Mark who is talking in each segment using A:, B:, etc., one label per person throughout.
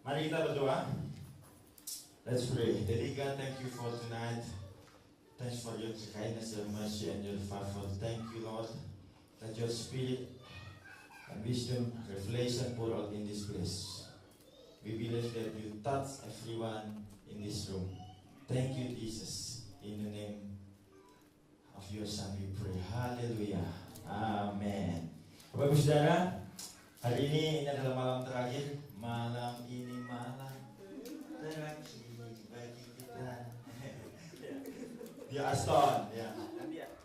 A: Mari kita berdoa. Let's pray. Daddy God, thank you for tonight. Thanks for your kindness, your mercy, and your favor. Thank you, Lord, that your spirit and wisdom, revelation pour out in this place. We believe that you touch everyone in this room. Thank you, Jesus. In the name of your Son we pray. Hallelujah. Amen. Bapak Ibu Saudara, hari ini adalah malam terakhir. Malam ini malam terakhir bagi kita di Aston. Ya.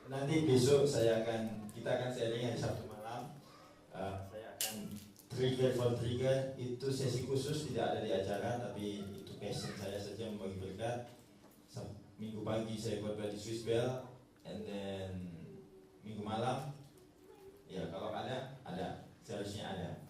A: Nanti besok kita akan sharing hari Sabtu malam. Saya akan trigger for trigger. Itu sesi khusus, tidak ada di acara, tapi itu passion saya saja membagi berkat. Minggu pagi saya buat di Swiss Bell, and then minggu malam, ya kalau ada, seharusnya ada.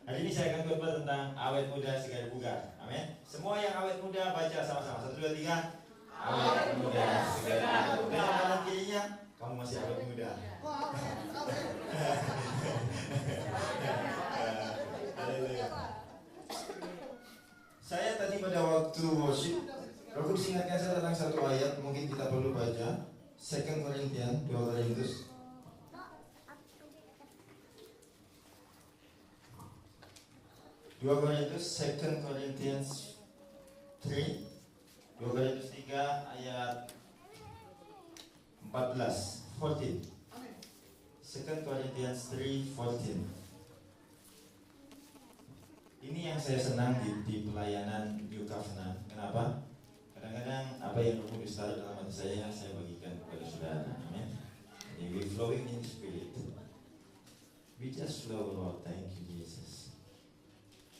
A: Hari ini saya akan khotbah tentang awet muda segar bugar. Amin. Semua yang awet muda baca sama-sama. 1, 2, 3. Awet muda segar bugar. Dan kanan kirinya, kamu masih awet muda. Saya tadi pada waktu worship, Roh Kudus ingatkan saya tentang satu ayat, mungkin kita perlu baca. 2 Korintian, 2 Korintus. 2 Corinthians 3, 2 Korintus 3 ayat 14. 2 Corinthians 3:14. Ini yang saya senang di pelayanan New Covenant. Kenapa? Kadang-kadang apa yang Roh Kudus taruh dalam hati saya bagikan kepada saudara. Amin. We flowing in the Spirit. We just flow, Lord. Thank you, Jesus.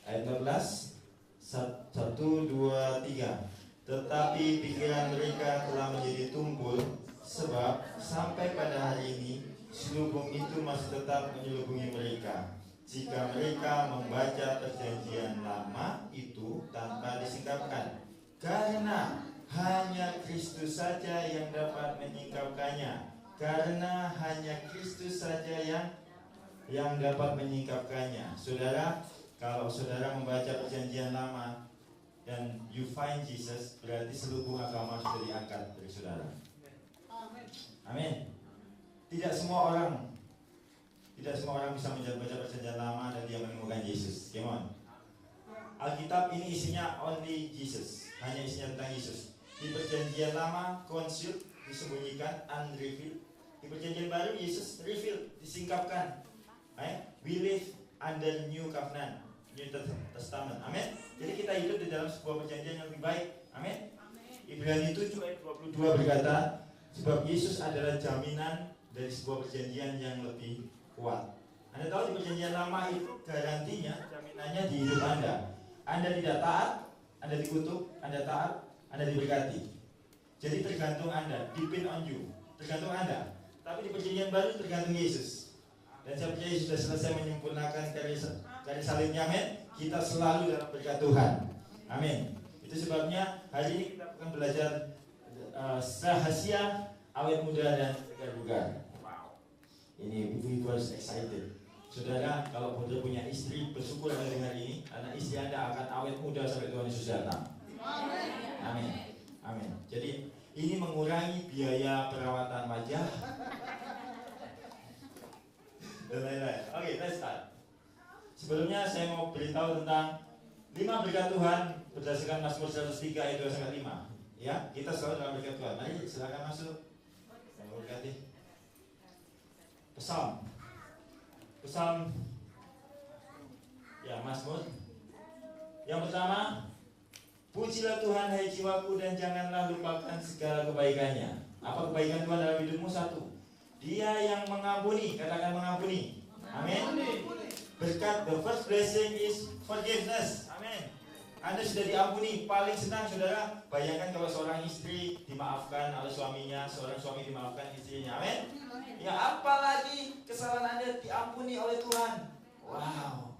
A: Ayat 14, 1, 2, 3. Tetapi pikiran mereka telah menjadi tumpul, sebab sampai pada hari ini selubung itu masih tetap menyelubungi mereka. Jika mereka membaca perjanjian lama itu tanpa disingkapkan, karena hanya Kristus saja yang dapat menyingkapkannya. Karena hanya Kristus saja yang dapat menyingkapkannya. Saudara, kalau saudara membaca perjanjian lama dan you find Jesus, berarti selubung agama sudah diangkat dari saudara. Amin. Tidak semua orang bisa membaca perjanjian lama dan dia menemukan Yesus. Come on. Alkitab ini isinya only Jesus, hanya isinya tentang Yesus. Di perjanjian lama concealed, disembunyikan, unrevealed. Di perjanjian baru Yesus revealed, disingkapkan. We live under New Covenant, New Testament. Amin. Jadi kita hidup di dalam sebuah perjanjian yang lebih baik. Amin. Ibrani 7 ayat 22 berkata, sebab Yesus adalah jaminan dari sebuah perjanjian yang lebih kuat. Anda tahu di perjanjian lama itu garantinya, jaminannya di hidup Anda. Anda tidak taat, Anda dikutuk. Anda taat, Anda diberkati. Jadi tergantung Anda, depend on you. Tergantung Anda. Tapi di perjanjian baru tergantung Yesus. Dan saya percaya Yesus sudah selesai menyempurnakan karya salibnya. Amin. Kita selalu dalam berkat Tuhan. Amin. Itu sebabnya hari ini kita akan belajar rahasia awet muda dan segar bugar. Wow. Ini we was excited. Saudara, kalau Anda punya istri, bersyukur Anda dengar ini, karena istri Anda akan awet muda sampai Tuhan Yesus datang. Amin. Amin. Jadi ini mengurangi biaya perawatan wajah dan lain-lain. Oke, let's start. Sebelumnya saya mau beritahu tentang 5 berkat Tuhan berdasarkan Mazmur 103 ayat 2-5. Ya, kita selalu dalam berkat Tuhan. Mari silakan masuk. Saya mau berkati. Psalm. Ya, Mazmur. Yang pertama, pujilah Tuhan hai jiwaku dan janganlah lupakan segala kebaikannya. Apa kebaikan Tuhan dalam hidupmu? 1. Dia yang mengampuni, katakan mengampuni. Amin. Berkat, the first blessing is forgiveness. Amin. Anda sudah diampuni, paling senang saudara. Bayangkan kalau seorang istri dimaafkan oleh suaminya, seorang suami dimaafkan istrinya. Amin. Ya, apalagi kesalahan Anda diampuni oleh Tuhan. Wow.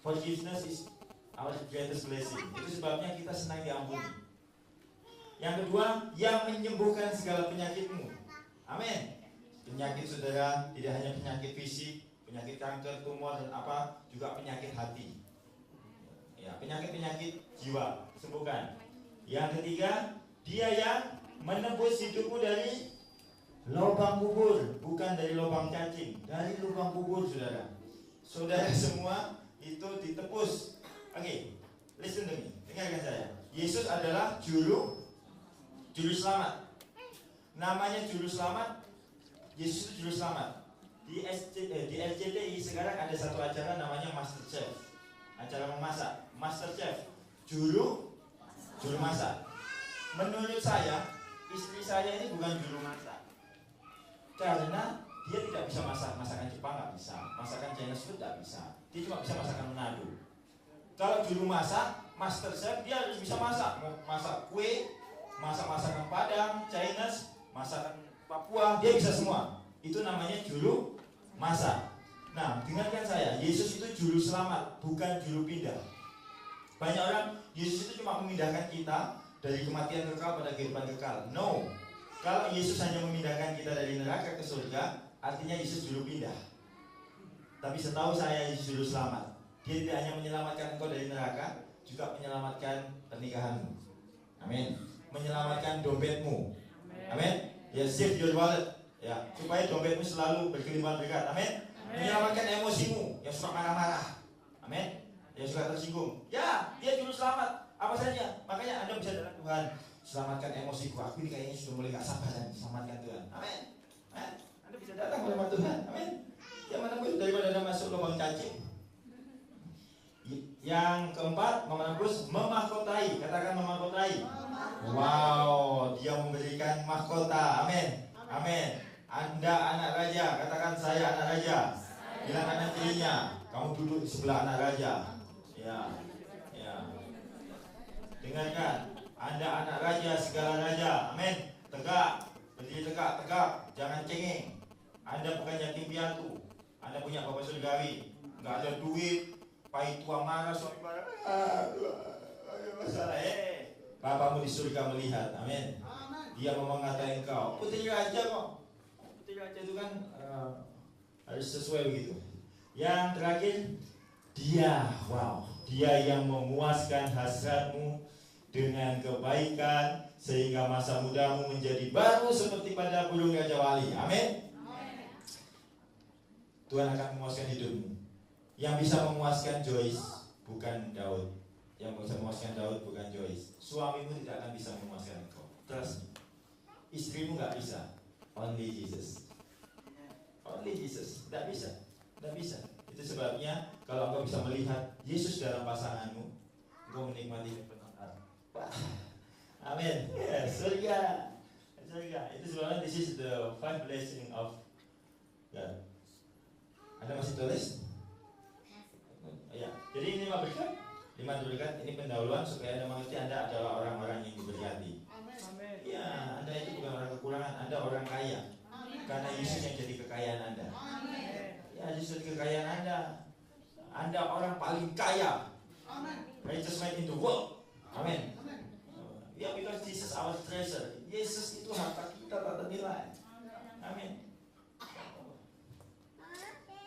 A: Forgiveness is our greatest blessing. Itu sebabnya kita senang diampuni. Yang kedua, yang menyembuhkan segala penyakitmu. Amin. Penyakit saudara tidak hanya penyakit fisik, penyakit kanker, tumor dan apa, juga penyakit hati. Ya, Ya, penyakit-penyakit jiwa sembuhkan. Yang ketiga, dia yang menebus hidupmu dari lubang kubur, bukan dari lubang cacing, dari lubang kubur, saudara. Saudara semua itu ditebus. Oke, listen to me, dengarkan saya. Yesus adalah juru selamat. Namanya juru selamat. Yesus itu juru selamat. Di RCTI sekarang ada satu acara namanya Master Chef. Acara memasak, Master Chef, juru masak. Menurut saya, istri saya ini bukan juru masak. Karena dia tidak bisa masak masakan Jepang, nggak bisa. Masakan Chinese food nggak bisa. Dia cuma bisa masakan Manado. Kalau juru masak, Master Chef, dia harus bisa masak. Masak kue, masak masakan Padang, Chinese, masakan Papua, dia bisa semua. Itu namanya juru masak. Nah, dengarkan saya, Yesus itu juru selamat, bukan juru pindah. Banyak orang, Yesus itu cuma memindahkan kita dari kematian kekal pada kehidupan kekal. No. Kalau Yesus hanya memindahkan kita dari neraka ke surga, artinya Yesus juru pindah. Tapi setahu saya, Yesus juru selamat. Dia tidak hanya menyelamatkan engkau dari neraka, juga menyelamatkan pernikahanmu. Amin. Menyelamatkan dompetmu. Amin. Ya, save your wallet. Ya, supaya dompetmu selalu berkelimpahan berkat. Amin. Menyelamatkan emosimu yang suka marah-marah. Amin. Yang suka tersinggung. Ya, dia juru selamat. Apa saja. Makanya Anda bisa datang, Tuhan, selamatkan emosiku. Aku ini kayaknya sudah mulai gak sabar. Selamatkan Tuhan. Amin. Anda bisa datang kepada Tuhan. Amin. Yang menembus daripada Anda masuk lubang cacing. Yang keempat, menembus memahkotai. Katakan memahkotai. Wow, dia memberikan mahkota. Amin. Amin. Anda anak raja, katakan saya anak raja. Bilang kanan kirinya, kamu duduk di sebelah anak raja. Ya, ya. Dengarkan, Anda anak raja, segala raja. Amin. Tegak, berdiri tegak, jangan cengeng. Anda bukan yatim piatu. Anda punya bapak surgawi. Nggak ada duit, pahit tua marah, suami marah. Ada masalah. Bapamu di surga melihat. Amin. Dia mau mengatai engkau. Putri raja kok. Putri raja itu kan harus sesuai begitu. Yang terakhir, dia yang memuaskan hasratmu dengan kebaikan sehingga masa mudamu menjadi baru seperti pada burung Raja Wali. Amin. Tuhan akan memuaskan hidupmu. Yang bisa memuaskan Joyce bukan Daud. Yang bisa memuaskan Daud bukan Joyce. Suamimu tidak akan bisa memuaskan engkau. Trust me. Istrimu nggak bisa. Only Jesus. Only Jesus. Tidak bisa. Tidak bisa. Itu sebabnya kalau engkau bisa melihat Yesus dalam pasanganmu, engkau menikmati kebenaran. Amin. Yes, surga. Surga. Itu sebabnya this is the 5 blessing of God. Anda masih tulis? Ya. Jadi ini 5 berkat. 5 berkat ini pendahuluan supaya Anda mengerti Anda adalah orang-orang yang diberkati. Ya, Anda itu bukan orang kekurangan, Anda orang kaya. Karena Yesus yang jadi kekayaan Anda. Ya, Yesus jadi kekayaan Anda. Anda orang paling kaya. Richest man in the world. Amin. Ya, because Jesus our treasure. Yesus itu harta kita tak ternilai. Amin.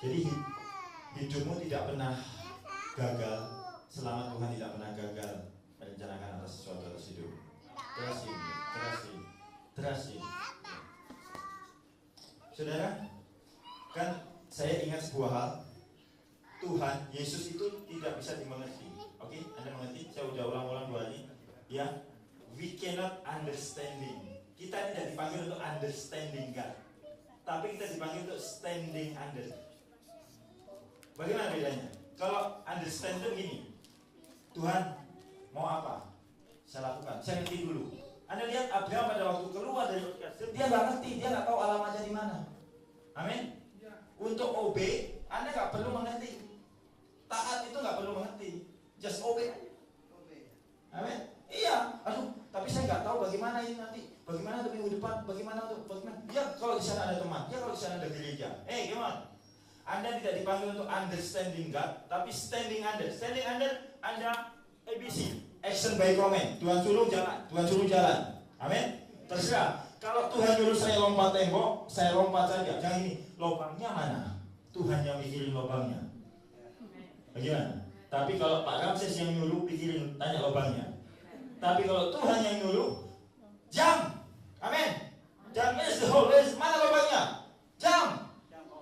A: Jadi hidupmu tidak pernah gagal selama Tuhan tidak pernah gagal merencanakan atas sesuatu atas hidup. Trust him. Saudara, kan saya ingat sebuah hal. Tuhan, Yesus itu tidak bisa dimengerti. Oke, Anda mengerti? Saya udah ulang-ulang 2 kali. Ya, we cannot understanding. Kita tidak dipanggil untuk understanding God, tapi kita dipanggil untuk standing under. Bagaimana bedanya? Kalau understand itu gini, Tuhan mau apa? Saya lakukan, saya ngerti dulu. Anda lihat Abraham pada waktu keluar dari Mesir, dia nggak ngerti, dia nggak tahu alamatnya di mana. Amin. Untuk obey, Anda nggak perlu mengerti. Taat itu nggak perlu mengerti, just obey. Amin. Iya. Aduh, tapi saya nggak tahu bagaimana ini nanti, bagaimana untuk minggu depan, bagaimana. Ya kalau di sana ada teman, ya kalau di sana ada gereja. Gimana? Anda tidak dipanggil untuk understanding God, tapi standing under. Standing under, Anda ABC. Action by comment. Tuhan suruh jalan. Amin. Terserah. Kalau Tuhan suruh saya lompat tembok, saya lompat saja. Jangan ini, lubangnya mana? Tuhan yang mikirin lubangnya. Bagaimana? Tapi kalau Pak Ramses yang nyuruh, pikirin, tanya lubangnya. Tapi kalau Tuhan yang nyuruh, jam. Amin. Jam is the hole. Mana lubangnya? Jam.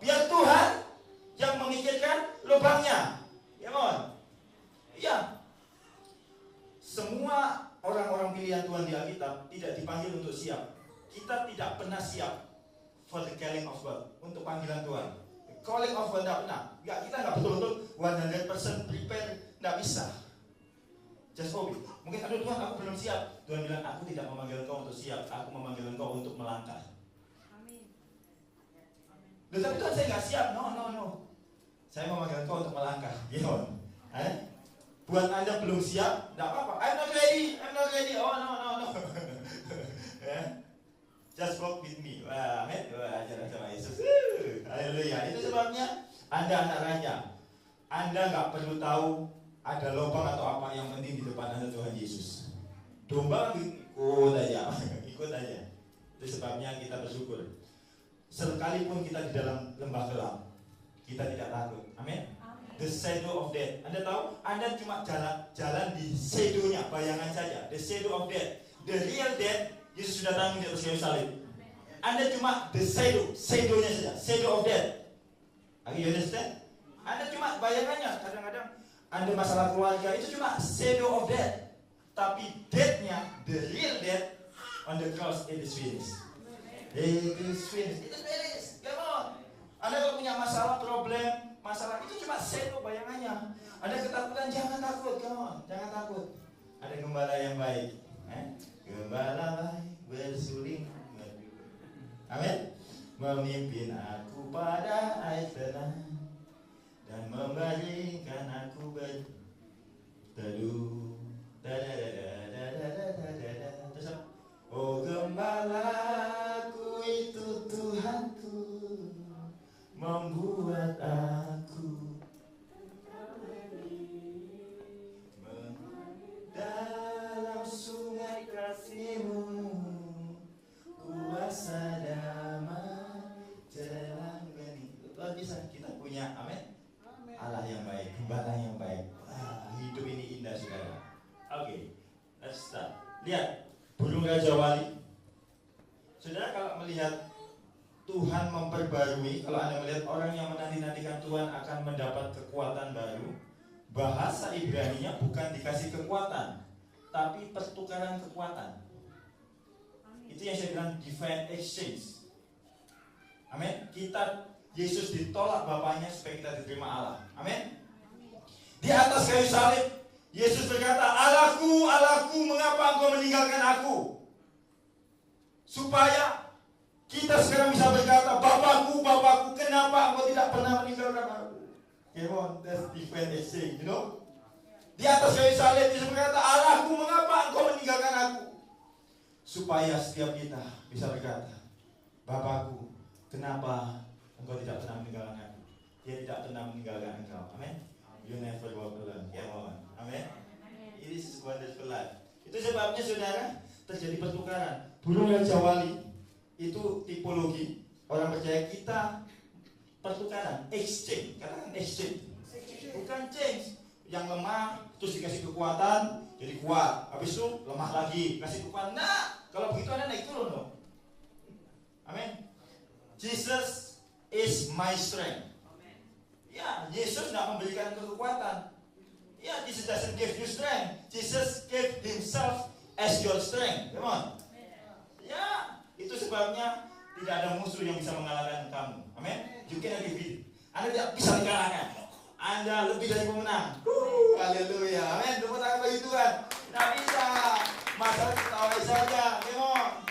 A: Biar Tuhan yang memikirkan lubangnya. Ya mohon. Iya. Semua orang-orang pilihan Tuhan di Alkitab tidak dipanggil untuk siap. Kita tidak pernah siap for the calling of God, untuk panggilan Tuhan. Calling of God tidak pernah. Kita nggak betul-betul 100% prepare, nggak bisa. Just hope. Mungkin aduh Tuhan, aku belum siap. Tuhan bilang, aku tidak memanggil engkau untuk siap, aku memanggil engkau untuk melangkah. Amin. Tapi Tuhan, saya nggak siap. No. Saya memanggil engkau untuk melangkah. Gimana? Buat Anda belum siap, tidak apa-apa. I'm not ready. Oh no. Just walk with me. Wah, amin. Wah, ajaran sama Yesus. Haleluya. Itu sebabnya Anda anak raja. Anda nggak perlu tahu ada lubang atau apa, yang penting di depan Anda Tuhan Yesus. Domba ikut aja. Itu sebabnya kita bersyukur. Sekalipun kita di dalam lembah gelap, kita tidak takut. Amin. The shadow of death. Anda tahu, Anda cuma jalan di shadow-nya, bayangan saja. The shadow of death. The real death, Yesus sudah tanggung di atas kayu salib. Anda cuma the shadow-nya saja. Shadow of death. You understand? Anda cuma bayangannya. Kadang-kadang Anda masalah keluarga, itu cuma shadow of death. Tapi death-nya, the real death, on the cross, it is finished. It is finished. Come on. Anda kalau punya masalah, problem, masalah itu cuma shadow, bayangannya. Ada ketakutan, jangan takut, come on, jangan takut. Ada gembala yang baik, gembala baik bersuling, amin, memimpin aku pada air tenang dan membaringkan aku berteduh. Oh gembalaku itu Tuhanku, membuat aku dalam sungai kasih-Mu, kuasa damai jelang bening. Luar biasa, kita punya, amin, Allah yang baik, gembala yang baik. Hidup ini indah, saudara. Oke, let's start. Lihat burung Raja Wali. Saudara, kalau melihat Tuhan memperbarui, kalau Anda melihat orang yang menanti-nantikan Tuhan akan mendapat kekuatan baru, bahasa Ibrani-nya bukan dikasih kekuatan, tapi pertukaran kekuatan. Itu yang saya bilang divine exchange. Amin. Yesus ditolak Bapaknya supaya kita diterima Allah. Amin. Di atas kayu salib, Yesus berkata, Allahku, Allahku, mengapa engkau meninggalkan aku? Supaya kita sekarang bisa berkata, Bapakku, Bapakku, kenapa engkau tidak pernah meninggalkan aku? Come on, that's divine exchange, you know? Di atas kayu salib, Yesus berkata, Allahku, mengapa engkau meninggalkan aku? Supaya setiap kita bisa berkata, Bapakku, kenapa engkau tidak pernah meninggalkan aku? Dia tidak pernah meninggalkan engkau. Amin. You never walk alone. Come on. Amin. It is wonderful life. Itu sebabnya saudara, terjadi pertukaran. Burung Raja Wali itu tipologi orang percaya, kita pertukaran, exchange. Katakan exchange. Bukan change. Yang lemah terus dikasih kekuatan jadi kuat, habis itu lemah lagi kasih kekuatan. Nah, kalau begitu Anda naik turun dong. Amin. Jesus is my strength. Ya, Yesus tidak memberikan kekuatan. Ya, Jesus doesn't give you strength. Jesus gave Himself as your strength. Come on. Ya, itu sebabnya tidak ada musuh yang bisa mengalahkan kamu. Amin. You cannot defeat. Anda tidak bisa dikalahkan. Anda lebih dari pemenang. Haleluya. Amin. Tepuk tangan bagi Tuhan. Tidak bisa. Masalah ketahui saja. Come on.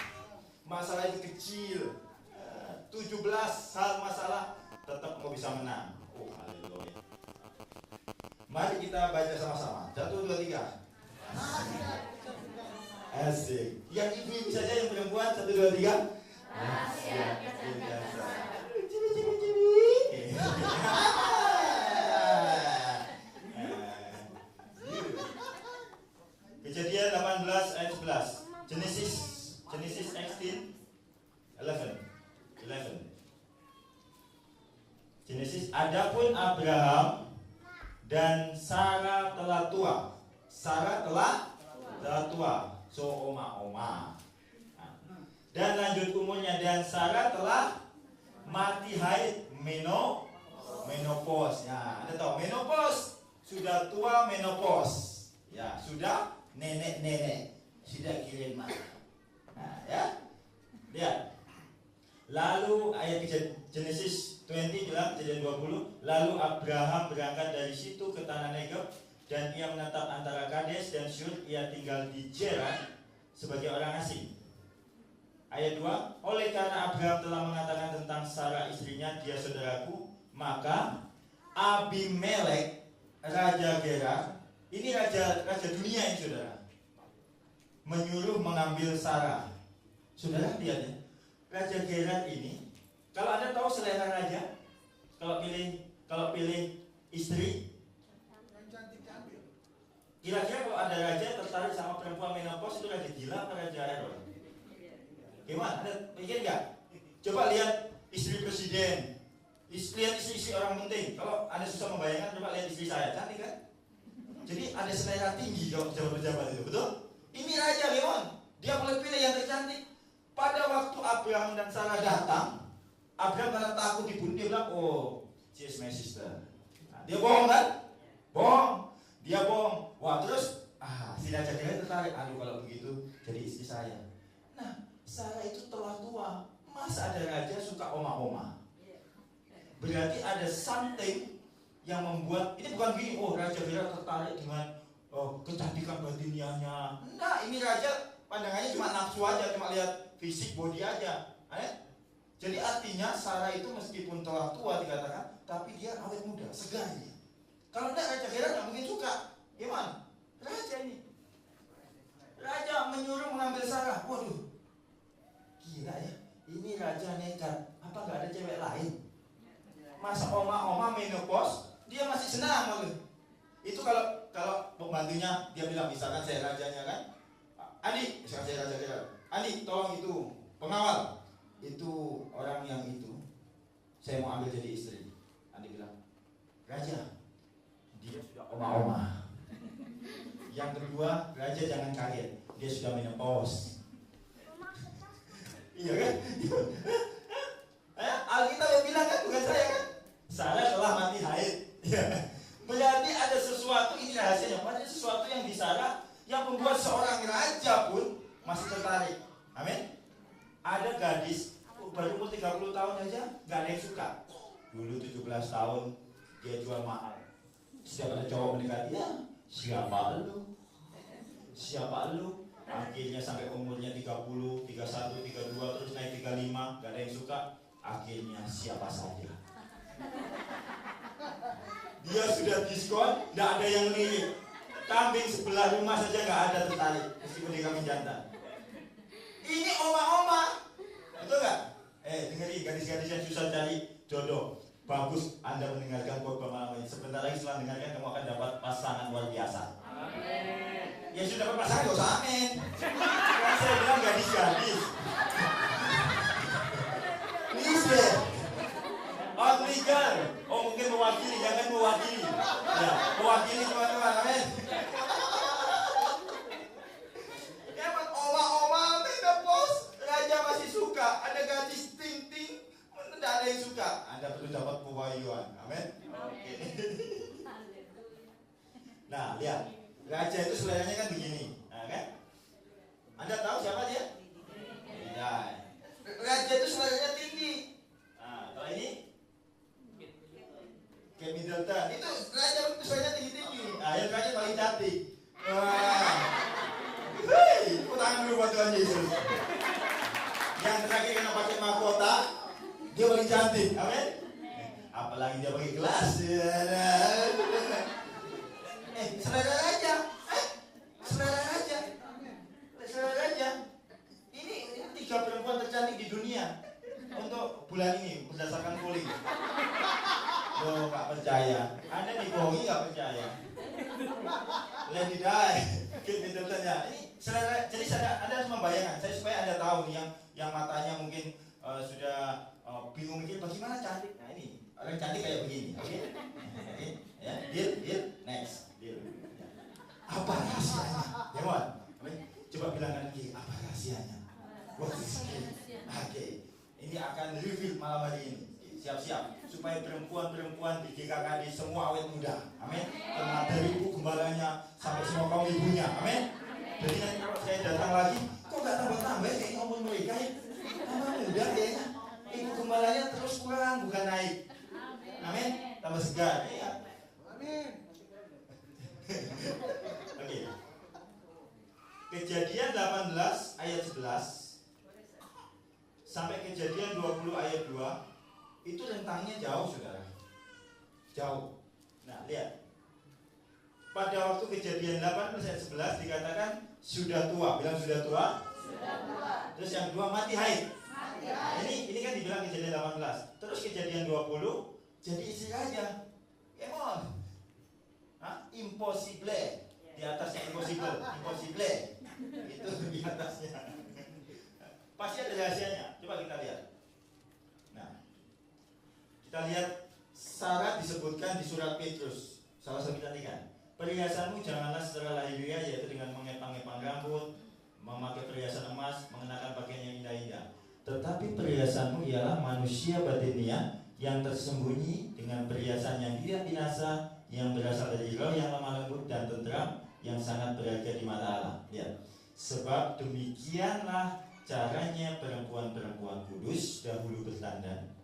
A: Masalah itu kecil. 17 hal masalah tetap mau bisa menang. Oh, haleluya. Mari kita baca sama-sama. 1, 2, 3. Asik. Yang ibu-ibu saja, yang perempuan. 1, 2, 3. Asik. Kejadian 18 ayat 11. Genesis 16, 11. Genesis. Adapun Abraham Dan Sarah telah tua. Sarah telah tua. So oma. Dan lanjut umurnya, dan Sarah telah mati haid, menopause. Ya, Anda tahu menopause, sudah tua menopause. Ya, sudah nenek, sudah kirim mah. Nah, ya. Lihat. Lalu ayat Genesis 20 bilang, Kejadian 20, lalu Abraham berangkat dari situ ke tanah Negeb, dan ia menetap antara Kades dan Syur. Ia tinggal di Gerar sebagai orang asing. Ayat 2, oleh karena Abraham telah mengatakan tentang Sarah istrinya, dia saudaraku, maka Abimelek raja Gerar, ini raja dunia ini saudara, menyuruh mengambil Sarah. Saudara lihat ya, raja Gerar ini, kalau Anda tahu selera raja, kalau pilih istri, kira-kira kalau ada raja tertarik sama perempuan menopause, itu raja gila apa raja error? Gimana? Anda pikir nggak? Coba lihat istri presiden, lihat istri orang penting. Kalau Anda susah membayangkan, coba lihat istri saya, cantik kan? Jadi ada selera tinggi kalau pejabat-pejabat itu, betul? Ini raja Leon, dia boleh pilih yang tercantik. Pada waktu Abraham dan Sarah datang, Abraham karena takut dibunuh, dia bilang, oh, she is my sister. Nah, dia bohong kan? Bohong. Dia bohong. Wah, terus si raja Gerar tertarik. Aduh, kalau begitu jadi istri saya. Nah, Sarah itu telah tua. Masa ada raja suka oma-oma? Berarti ada something yang membuat, ini bukan gini, oh raja Gerar tertarik dengan kecantikan batiniahnya. Nah, ini raja pandangannya cuma nafsu aja, cuma lihat fisik body aja. Jadi artinya Sarah itu meskipun telah tua dikatakan, tapi dia awet muda, segar dia. Kalau enggak, raja Gerar nggak mungkin suka. Gimana? Raja ini, raja menyuruh mengambil Sarah. Waduh, gila ya, ini raja nekat. Apa nggak ada cewek lain? Masa oma menopause dia masih senang loh. Itu kalau pembantunya dia bilang, misalkan saya rajanya kan, Andi, misalkan saya raja Gerar, Andi tolong itu pengawal, itu orang yang itu saya mau ambil jadi istri. Andi bilang, raja, dia sudah oma. Yang kedua, raja jangan kaget, dia sudah menopause. Iya kan? Alkitab yang bilang kan, bukan saya kan? Sarah telah mati haid. Berarti ada sesuatu, ini rahasianya, ada sesuatu yang di Sarah yang membuat seorang raja pun masih tertarik. Amin. Ada gadis baru umur 30 tahun aja gak ada yang suka. Dulu 17 tahun dia jual mahal. Setiap ada cowok mendekati, ya siapa lu? Akhirnya sampai umurnya 30, 31, 32, terus naik 35, gak ada yang suka. Akhirnya siapa saja. Dia sudah diskon, gak ada yang lirik. Kambing sebelah rumah saja gak ada tertarik, meskipun dia kambing jantan. Ini oma-oma, betul gak? Dengerin, gadis-gadis yang susah cari jodoh, bagus Anda mendengarkan khotbah malam ini. Sebentar lagi setelah mendengarkan, kamu akan dapat pasangan luar biasa. Amin. Ya sudah dapat pasangan, gak usah amin. Kan saya bilang gadis-gadis. Please deh. Only girl. Oh mungkin mewakili, jangan mewakili. Ya, mewakili teman-teman, amin. Oma-oma menopause, raja masih suka. Ada gadis ting-ting, tidak ada yang suka. Anda perlu dapat pewahyuan, amin. Oke. Nah, lihat, raja itu seleranya kan begini, nah, kan? Anda tahu siapa dia? Tidak. Raja itu seleranya tinggi. Nah, kalau ini Kate Middleton, itu raja seleranya tinggi-tinggi. Nah, yang raja paling cantik. Wah. Hei, tangan dulu buat Tuhan Yesus. Yang terakhir kena pakai mahkota, dia paling cantik, amin. Apalagi dia pakai gelas. Selera raja. Selera raja. Ini 3 perempuan tercantik di dunia untuk bulan ini berdasarkan polling. Loh, gak percaya. Anda dibohongi gak percaya. Lady Di, Kate Middleton ya. Ini selera, jadi Anda harus membayangkan. Saya supaya Anda tahu nih yang matanya mungkin sudah bingung mikir bagaimana cantik. Nah ini orang cantik kayak begini, oke? Ya, deal. Apa rahasianya? Oke. Ini akan reveal malam hari ini. Siap-siap supaya perempuan-perempuan di GKKD semua awet muda. Amin. Karena dari ibu gembalanya sampai semua kaum ibunya. Amin. Jadi nanti kalau saya datang lagi, kok gak tambah-tambah kayak ngomong mereka ya? Tambah muda kayaknya. Ibu gembalanya terus kurang, bukan naik. Amin. Tambah segar. Ya. Amin. Oke. Kejadian 18 ayat 11 sampai Kejadian 20 ayat 2 itu rentangnya jauh, saudara. Jauh. Nah, lihat. Pada waktu Kejadian 18 ayat 11 dikatakan sudah tua. Bilang sudah tua. Sudah tua. Terus yang kedua mati haid. Mati haid. Ini kan dibilang Kejadian 18. Terus Kejadian 20 jadi istri raja. Emon. Impossible. Di atasnya impossible. Impossible. Itu di atasnya. Pasti ada rahasianya. Coba kita lihat. Nah, kita lihat Sarah disebutkan di surat Petrus. Salah satu tadi kan. Perhiasanmu janganlah secara lahiriah, yaitu dengan mengepang-epang rambut, memakai perhiasan emas, mengenakan pakaian yang indah-indah. Tetapi perhiasanmu ialah manusia batinnya yang tersembunyi dengan perhiasan yang tidak binasa, yang berasal dari roh yang lemah lembut dan tentram, yang sangat berharga di mata Allah. Lihat. Sebab demikianlah caranya perempuan-perempuan kudus dahulu bertanda.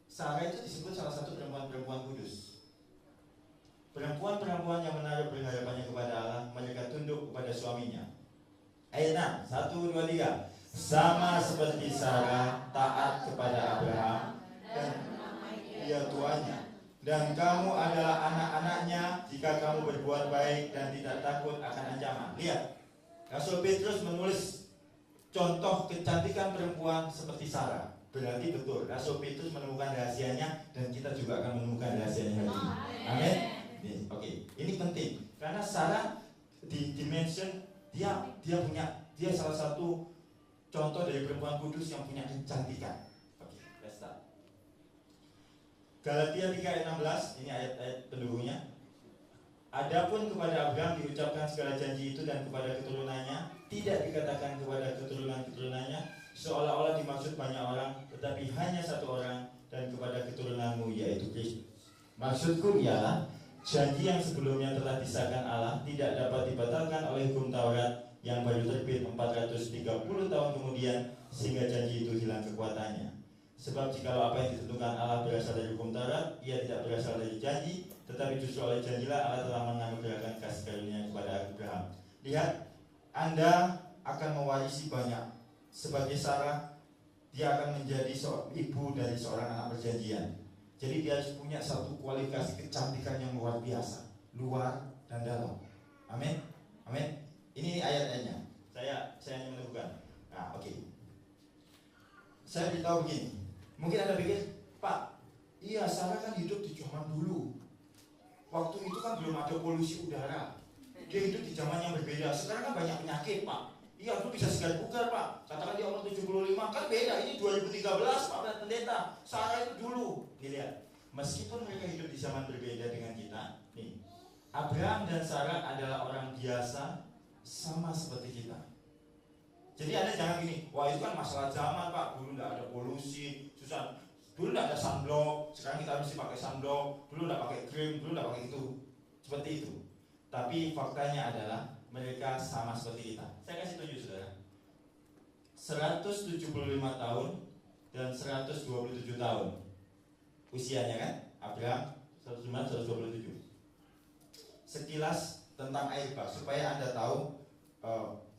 A: Sarah itu disebut salah satu perempuan-perempuan kudus. Perempuan-perempuan yang menaruh pengharapannya kepada Allah, mereka tunduk kepada suaminya. Ayat 6, 1, 2, 3. Sama seperti Sarah taat kepada Abraham dan dia tuanya. Dan kamu adalah anak-anaknya jika kamu berbuat baik dan tidak takut akan ancaman. Lihat, Rasul Petrus menulis contoh kecantikan perempuan seperti Sarah. Berarti betul, Rasul Petrus menemukan rahasianya dan kita juga akan menemukan rahasianya hari ini. Amin. Oke, ini penting karena Sarah di dimension dia salah satu contoh dari perempuan kudus yang punya kecantikan. Oke, let's start. Galatia 3 ayat 16, ini ayat-ayat pendukungnya. Adapun kepada Abraham diucapkan segala janji itu dan kepada keturunannya, tidak dikatakan kepada keturunan-keturunannya, seolah-olah dimaksud banyak orang, tetapi hanya satu orang, dan kepada keturunanmu yaitu Kristus. Maksudku ialah janji yang sebelumnya telah disahkan Allah tidak dapat dibatalkan oleh hukum Taurat yang baru terbit 430 tahun kemudian sehingga janji itu hilang kekuatannya. Sebab jikalau apa yang ditentukan Allah berasal dari hukum Taurat, ia tidak berasal dari janji, tetapi justru oleh janjilah Allah telah menganugerahkan kasih karunia kepada Abraham. Lihat, Anda akan mewarisi banyak. Sebagai Sarah, dia akan menjadi ibu dari seorang anak perjanjian. Jadi dia harus punya satu kualifikasi kecantikan yang luar biasa, luar dan dalam. Amin, amin. Ini ayat-ayatnya. Saya hanya menemukan. Nah, oke. Saya beritahu begini. Mungkin Anda pikir, Pak, iya Sarah kan hidup di zaman dulu. Waktu itu kan belum ada polusi udara. Dia hidup di zaman yang berbeda. Sekarang kan banyak penyakit, Pak. Iya, lu bisa segar bugar, Pak. Katakan dia umur 75, kan beda. Ini 2013, Pak Pendeta. Sarah itu dulu. Lihat, meskipun mereka hidup di zaman berbeda dengan kita, nih, Abraham dan Sarah adalah orang biasa, sama seperti kita. Jadi Anda jangan gini, wah itu kan masalah zaman, Pak. Dulu tidak ada polusi, susah. Dulu tidak ada sunblock, sekarang kita mesti pakai sunblock. Dulu tidak pakai krim, dulu tidak pakai itu. Seperti itu. Tapi faktanya adalah mereka sama seperti kita. Saya kasih tunjuk saudara. 175 tahun dan 127 tahun usianya kan? Abraham 127. Sekilas tentang air bah supaya Anda tahu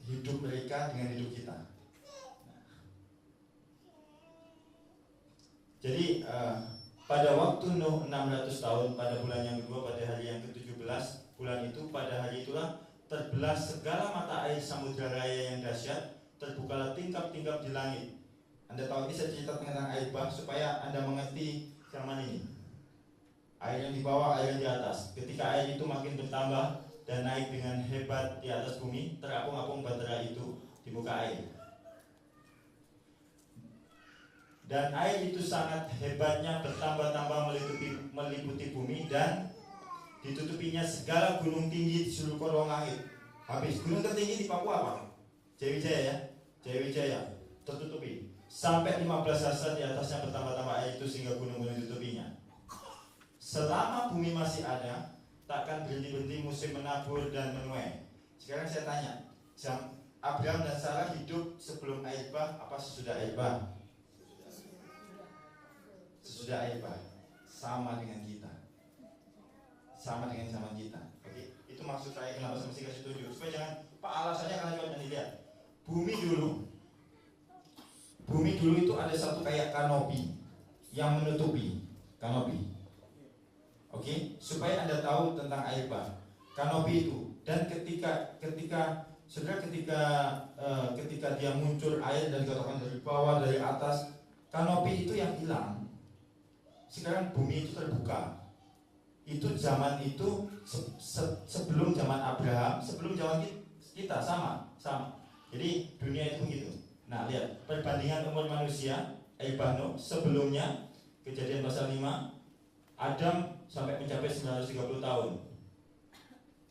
A: hidup mereka dengan hidup kita. Jadi pada waktu Nuh 600 tahun, pada bulan yang kedua, pada hari yang ke-17 bulan itu, pada hari itulah terbelah segala mata air samudra raya yang dahsyat, terbukalah tingkap-tingkap di langit. Anda tahu ini saya cerita tentang air bah supaya Anda mengerti zaman ini. Air yang di bawah, air yang di atas. Ketika air itu makin bertambah dan naik dengan hebat di atas bumi, terapung-apung batera itu di muka air. Dan air itu sangat hebatnya bertambah-tambah meliputi bumi dan ditutupinya segala gunung tinggi di seluruh kolong langit. Habis gunung tertinggi di Papua apa? Jayawijaya ya. Jaya-wijaya, tertutupi. Sampai 15 hasta di atasnya bertambah-tambah air itu sehingga gunung-gunung ditutupinya. Selama bumi masih ada, takkan berhenti-berhenti musim menabur dan menuai. Sekarang saya tanya, Abraham dan Sarah hidup sebelum air bah apa sesudah air bah? Sesudah air bah. Sama dengan kita. Sama dengan zaman kita. Oke, itu maksud saya kenapa saya mesti kasih tunjuk. Supaya jangan, Pak, alasannya karena cuma dilihat. Bumi dulu itu ada satu kayak kanopi yang menutupi kanopi. Oke, supaya Anda tahu tentang air bah. Kanopi itu, dan ketika dia muncul air dan dikatakan dari bawah, dari atas, kanopi itu yang hilang. Sekarang bumi itu terbuka. Itu zaman itu sebelum zaman Abraham, sebelum zaman kita, sama. Jadi dunia itu begitu. Nah, lihat perbandingan umur manusia, Nuh sebelumnya, Kejadian pasal 5, Adam sampai mencapai 930 tahun.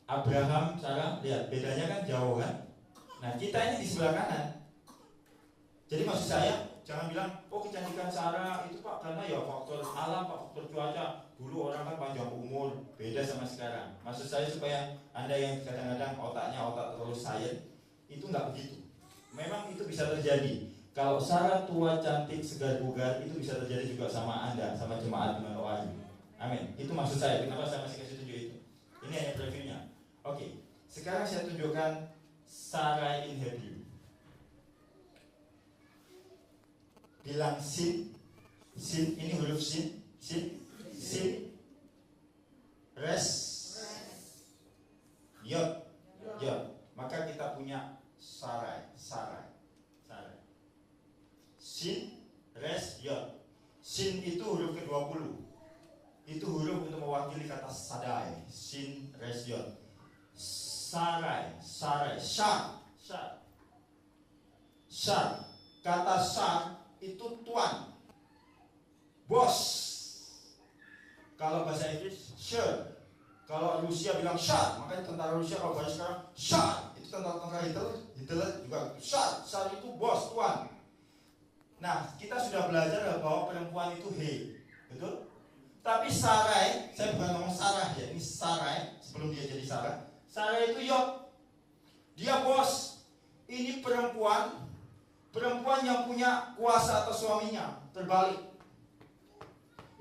A: Abraham, Sarah, lihat bedanya kan jauh kan? Nah, kita ini di sebelah kanan. Jadi maksud saya, jangan bilang, oh kecantikan Sarah itu Pak karena ya faktor alam, faktor cuaca. Dulu orang kan panjang umur, beda sama sekarang. Maksud saya supaya Anda yang kadang-kadang otaknya otak terlalu sains, itu nggak begitu. Memang itu bisa terjadi. Kalau Sarah tua, cantik, segar bugar, itu bisa terjadi juga sama Anda, sama jemaat di Wahyu. Amin. Itu maksud saya. Kenapa saya masih kasih tunjuk itu? Ini hanya previewnya. Oke. Sekarang saya tunjukkan Sarah in Hebrew. Bilang sin. Sin ini huruf sin. Sin. Res. Yod. Maka kita punya Sarai. Sin, res, yod. Sin itu huruf ke-20. Itu huruf untuk mewakili kata sadai. Sin, res, yod. Sarai, syar. Kata syar itu tuan, bos. Kalau bahasa Inggris, sure. Kalau Rusia bilang syar, makanya tentara Rusia kalau bahasa sekarang syar. Itu tentara Hitler juga syar. Syar itu bos, tuan. Nah, kita sudah belajar bahwa perempuan itu he, betul? Tapi Sarai, saya bukan ngomong Sarah ya, ini Sarai sebelum dia jadi Sarah. Sarai itu yod, dia bos. Ini perempuan yang punya kuasa atas suaminya, terbalik.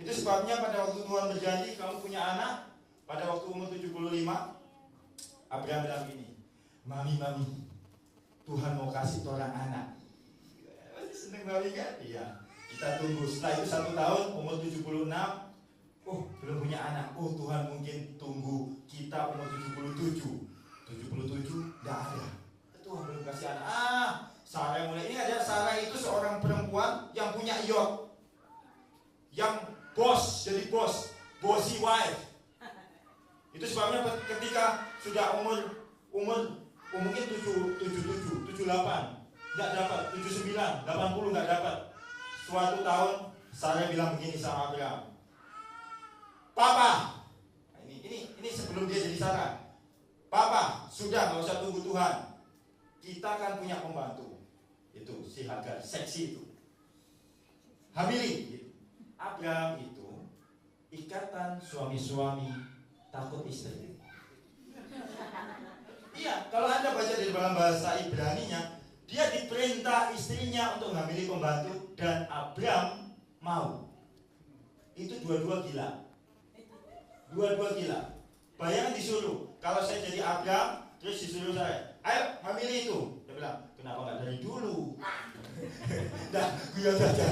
A: Itu sebabnya pada waktu Tuhan berjanji kamu punya anak, pada waktu umur 75, Abraham bilang gini, Mami, Tuhan mau kasih orang anak. Seneng banget kan? Iya. Kita tunggu. Setelah itu 1 tahun, umur 76, belum punya anak. Tuhan mungkin tunggu kita umur 77. 77 enggak ada. Tuhan belum kasih anak. Sarah mulai ini ada. Sarah itu seorang perempuan yang punya yod, yang bos, jadi bos, bossy wife. Itu sebabnya ketika sudah umur mungkin 77, 78 nggak dapat, 79, 80 nggak dapat. Suatu tahun Sarah bilang begini sama Abraham, Papa, ini sebelum dia jadi Sarah, Papa, sudah nggak usah tunggu Tuhan, kita kan punya pembantu, itu si Hagar, seksi itu, hamili. Abraham itu ikatan suami-suami takut istri. Iya, kalau Anda baca di dalam bahasa Ibrani-nya, dia diperintah istrinya untuk mengambil pembantu dan Abraham mau. Itu dua-dua gila. Bayangkan disuruh. Kalau saya jadi Abraham, terus disuruh saya, ayo ambil itu. Dia bilang, kenapa nggak dari dulu? Dah, guyon saja.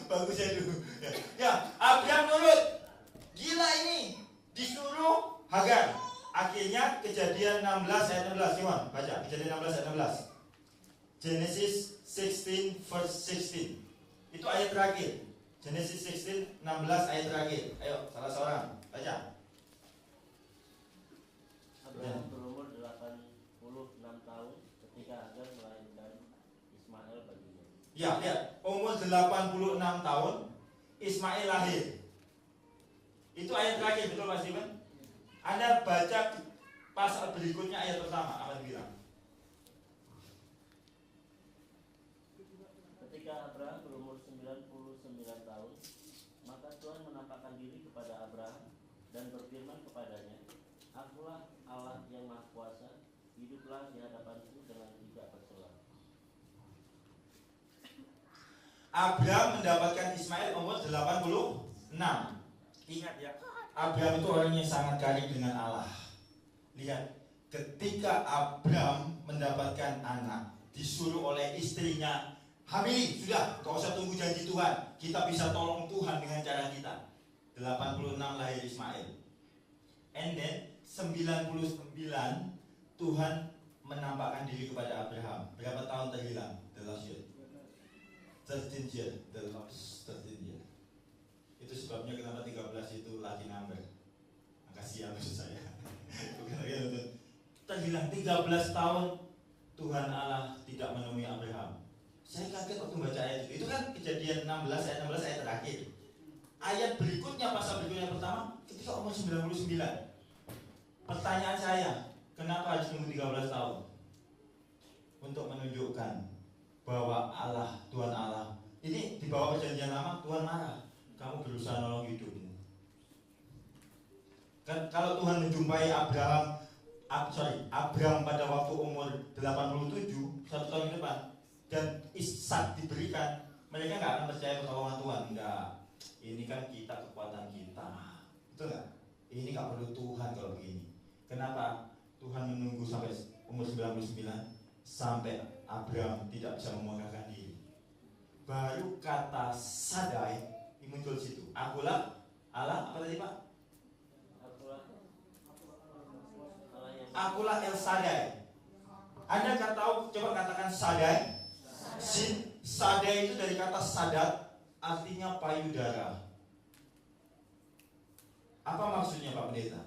A: Bagusnya dulu. Ya, Abraham nurut. Gila ini. Disuruh Hagar. Akhirnya Kejadian 16 ayat 16. Gimana? Baca Kejadian 16 ayat 16. Genesis 16 verse 16. Itu ayat terakhir. Genesis 16 ayat terakhir. Ayo, salah seorang baca.
B: Abraham berumur 86 tahun ketika Hagar melahirkan Ismail baginya.
A: Ya, lihat. Umur 86 tahun Ismail lahir. Itu ayat terakhir, betul Mas Iman? Anda baca pasal berikutnya ayat pertama, apa dibilang?
B: 99 tahun, maka Tuhan menampakkan diri kepada Abraham dan berfirman kepadanya, Akulah Allah yang Maha Kuasa, hiduplah di hadapanku dengan tidak bercela.
A: Abraham mendapatkan Ismail umur 86. Ingat ya, Abraham itu orangnya sangat kaya dengan Allah. Lihat, ketika Abraham mendapatkan anak, disuruh oleh istrinya, hamili, sudah, gak usah tunggu janji Tuhan, kita bisa tolong Tuhan dengan cara kita. 86 lahir Ismail. And then 99 Tuhan menampakkan diri kepada Abraham. Berapa tahun terhilang? The last year. 13 year. The last 13 year. Itu sebabnya kenapa 13 itu lucky number. Makasih ya maksud saya. Terhilang 13 tahun Tuhan Allah tidak menemui Abraham. Saya kaget waktu baca ayat itu. Itu kan Kejadian 16 ayat terakhir. Ayat berikutnya, pasal berikutnya pertama, ketika umur 99. Pertanyaan saya, kenapa harus tunggu 13 tahun? Untuk menunjukkan bahwa Allah, Tuhan Allah, ini di bawah perjanjian lama, Tuhan marah. Kamu berusaha nolong hidupmu. Kan kalau Tuhan menjumpai Abraham pada waktu umur 87, 1 tahun ke depan, dan Ishak diberikan, mereka nggak akan percaya pertolongan Tuhan. Enggak, ini kan kita, kekuatan kita, betul nggak? Ini nggak perlu Tuhan kalau begini. Kenapa Tuhan menunggu sampai umur 99 sampai Abraham tidak bisa memegahkan diri? Baru kata sadai muncul situ. Akulah Allah, apa tadi Pak? Akulah El Sadai. Anda nggak tahu? Coba katakan sadai. Sadai itu dari kata sadat, artinya payudara. Apa maksudnya Pak Pendeta?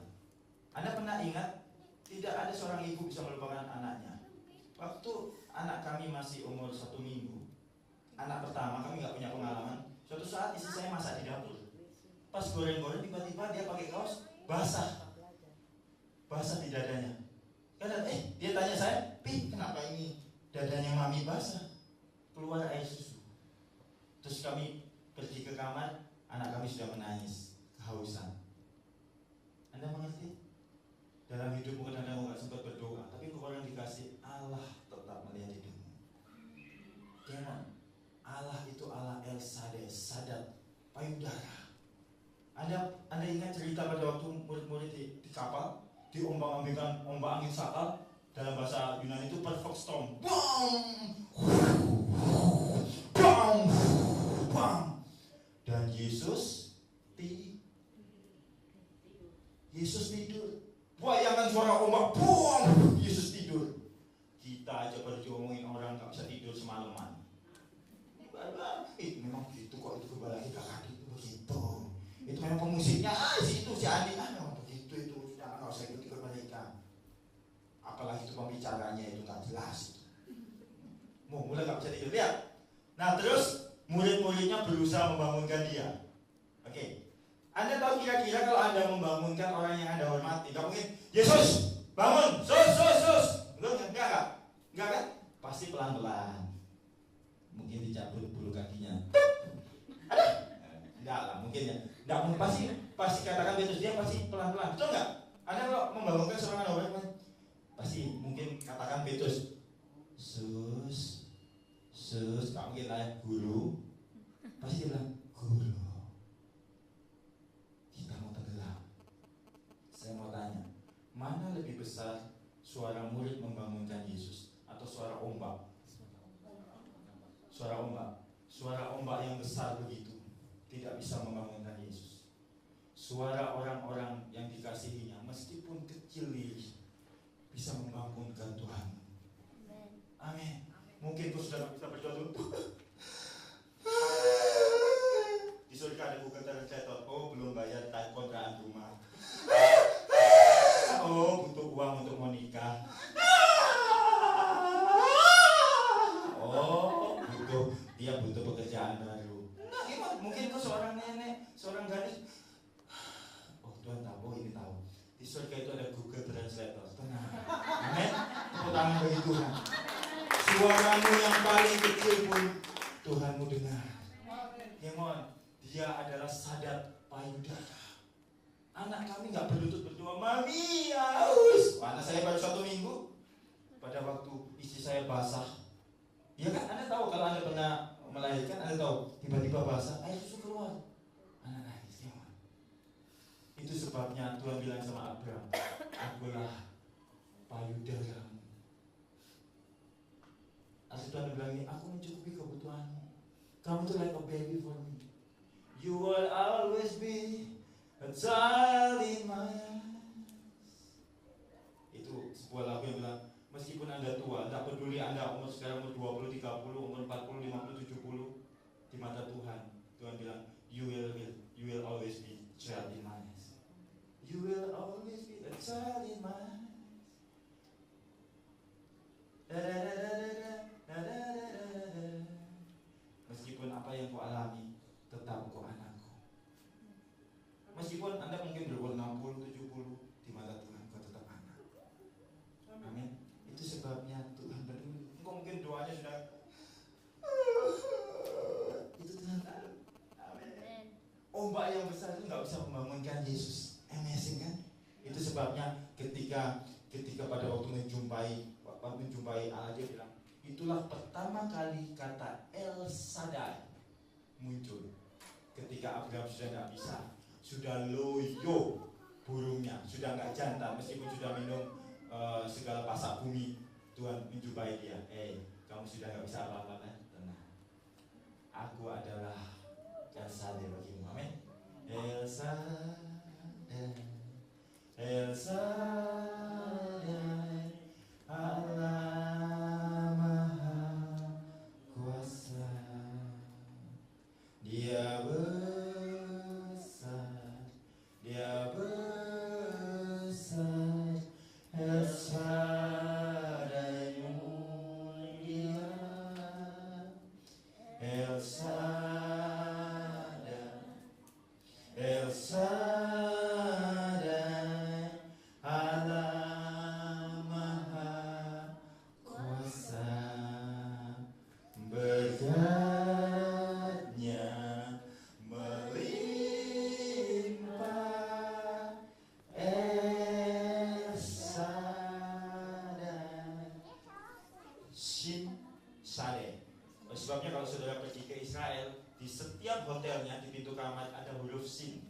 A: Anda pernah ingat tidak ada seorang ibu bisa melupakan anaknya. Waktu anak kami masih umur 1 minggu, anak pertama, kami nggak punya pengalaman. Suatu saat istri saya masak di dapur. Pas goreng-goreng tiba-tiba dia pakai kaos basah di dadanya. Karena dia tanya saya, Pi, kenapa ini dadanya mami basah? Keluar air susu. Terus kami pergi ke kamar, anak kami sudah menangis, kehausan. Anda mengerti? Dalam hidupmu kadang-kadang nggak sempat berdoa, tapi kalau yang dikasih Allah tetap melihat hidupmu. Jangan. Allah itu Allah El Sadai, sadat, payudara. Anda ingat cerita pada waktu murid-murid di kapal, diombang-ambingkan ombak angin sakal, dalam bahasa Yunani itu perfect storm. Bang, bang. Dan Yesus tidur. Bayangkan suara ombak, boom, Yesus tidur. Kita aja baru diomongin orang gak bisa tidur semalaman. Memang begitu kok, itu kembali lagi ke kaki itu begitu. Itu memang pemusiknya, si Andi, memang begitu itu, sudah gak usah ikut mereka. Apalagi itu pembicaranya itu gak jelas. Mau mulai gak bisa tidur, lihat. Nah terus murid-muridnya berusaha membangunkan dia. Oke. Anda tahu kira-kira kalau Anda membangunkan orang yang Anda hormati, gak mungkin, Yesus, bangun, sus. Enggak kan? Pasti pelan-pelan. Mungkin dicabut bulu kakinya. Enggak lah, mungkin ya. Enggak, pasti katakan Petrus, dia pasti pelan-pelan. Betul enggak? Anda kalau membangunkan seorang orang, pasti mungkin katakan Petrus, sus, enggak mungkin lah ya, guru. Pasti dia bilang, guru. Saya mau tanya, mana lebih besar suara murid membangunkan Yesus atau suara ombak? Suara ombak yang besar begitu tidak bisa membangunkan Yesus. Suara orang-orang yang dikasihinya meskipun kecil diri bisa membangunkan Tuhan. Amin. Mungkin kau sudah bisa berdoa. Di surga ada buku tercetot. Oh, belum bayar kontrakan rumah. Oh, butuh uang untuk mau nikah. Oh, dia butuh pekerjaan baru. Nah, gimana? Mungkin kau seorang nenek, seorang gadis. Oh, Tuhan tahu, ini tahu. Di surga itu ada Google Translator. Tenang. Amin. Tepuk tangan bagi Tuhan. Suaramu yang paling kecil pun Tuhanmu dengar. Gemon, dia adalah Sadat payudara. Anak kami nggak berlutut berdoa, Mami haus. Anak saya baru 1 minggu, pada waktu istri saya basah. Ya kan, Anda tahu kalau Anda pernah melahirkan, Anda tahu tiba-tiba basah, air susu keluar, anak nangis. Gemon. Itu sebabnya Tuhan bilang sama Abraham, akulah payudaramu. Asal Tuhan bilang ini, aku mencukupi kebutuhanmu. Kamu tuh like a baby for me. You will always be a child in my arms. Itu sebuah lagu yang bilang, meskipun Anda tua, tidak peduli Anda umur sekarang umur 20, 30, umur 40, 50, 70, di mata Tuhan, Tuhan bilang, you will always be a child in my arms. You will always be a child in my arms. Meskipun apa yang kau alami, tetap kau anakku. Meskipun Anda mungkin berumur 60, 70, di mata Tuhan kau tetap anak. Amin. Itu sebabnya Tuhan peduli. Engkau mungkin doanya sudah itu Tuhan tahu. Amin. Ombak yang besar itu nggak bisa membangunkan Yesus. Amazing kan? Itu sebabnya ketika pada waktu menjumpai Allah, dia bilang, itulah pertama kali kata El Shaddai muncul. Ketika Abraham sudah tidak bisa, sudah loyo burungnya, sudah nggak jantan, meskipun sudah minum segala pasak bumi, Tuhan menjumpai dia. Kamu sudah nggak bisa apa-apa kan? Tenang, aku adalah El Shaddai bagimu. Amin. El Shaddai, El Shaddai, Allah Maha Kuasa. Dia besar, Dia besar, El Shaddai mulia, El Shaddai, El Shaddai, Allah Maha Kuasa. Berkatnya melimpah, El Shaddai. Shin Shaddai. Sebabnya kalau saudara pergi ke Israel, di setiap hotelnya di pintu kamar ada huruf Shin,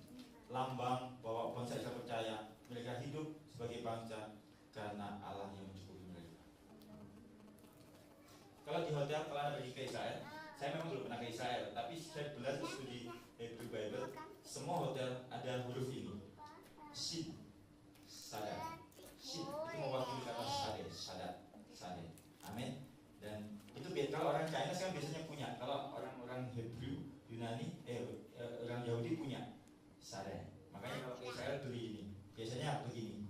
A: lambang bahwa bangsa Israel percaya mereka hidup sebagai bangsa karena Allah yang mencukupi mereka. Kalau di hotel, kalau Anda pergi ke Israel, saya memang belum pernah ke Israel, tapi saya belajar studi Hebrew Bible, semua hotel ada huruf ini, Shin, Shaddai. Shin itu mewakili kata Shaddai. Amin. Dan itu kalau orang China kan biasanya punya, kalau orang Hebrew, Yunani, orang Yahudi punya Shaddai. Makanya kalau ke Israel beli ini, biasanya begini,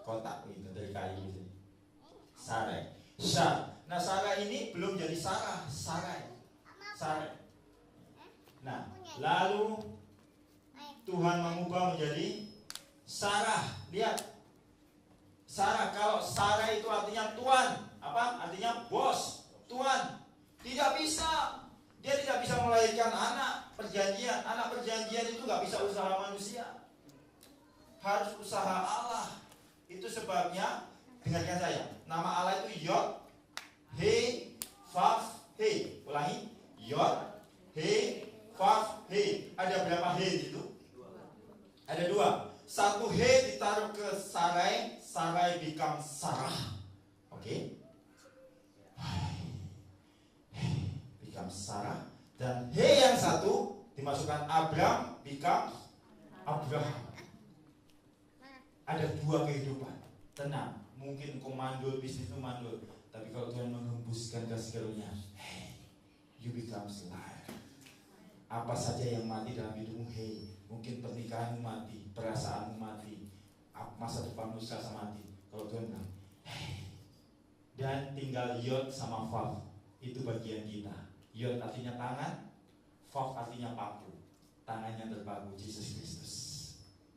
A: kotak gitu dari kayu gitu. Shaddai. Nah, Sarah ini belum jadi Sarah, Sarai. Nah, lalu Tuhan mengubah menjadi Sarah. Lihat, Sarah, kalau Sarah itu artinya tuan, apa? Artinya bos, tuan. Tidak bisa, dia tidak bisa melahirkan anak perjanjian. Anak perjanjian itu nggak bisa usaha manusia, harus usaha Allah. Itu sebabnya, dengarkan saya, nama Allah itu Yod, He, Vav, He. Ulangi, Yod, He, Vav, He. Ada berapa He itu? Ada 2. Satu He ditaruh ke Sarai, Sarai become Sarah. Oke? Become Sarah. Dan He yang satu dimasukkan Abram, become Abraham. Ada 2 kehidupan. Tenang, mungkin kau mandul, bisnis itu mandul, tapi kalau Tuhan menghembuskan kasih karunia, hey, you become alive. Apa saja yang mati dalam hidupmu, hey, mungkin pernikahanmu mati, perasaanmu mati, masa depanmu serasa mati. Kalau Tuhan bilang, hey, dan tinggal Yod sama Vav, itu bagian kita. Yod artinya tangan, Vav artinya paku. Tangan yang terpaku, Yesus Kristus.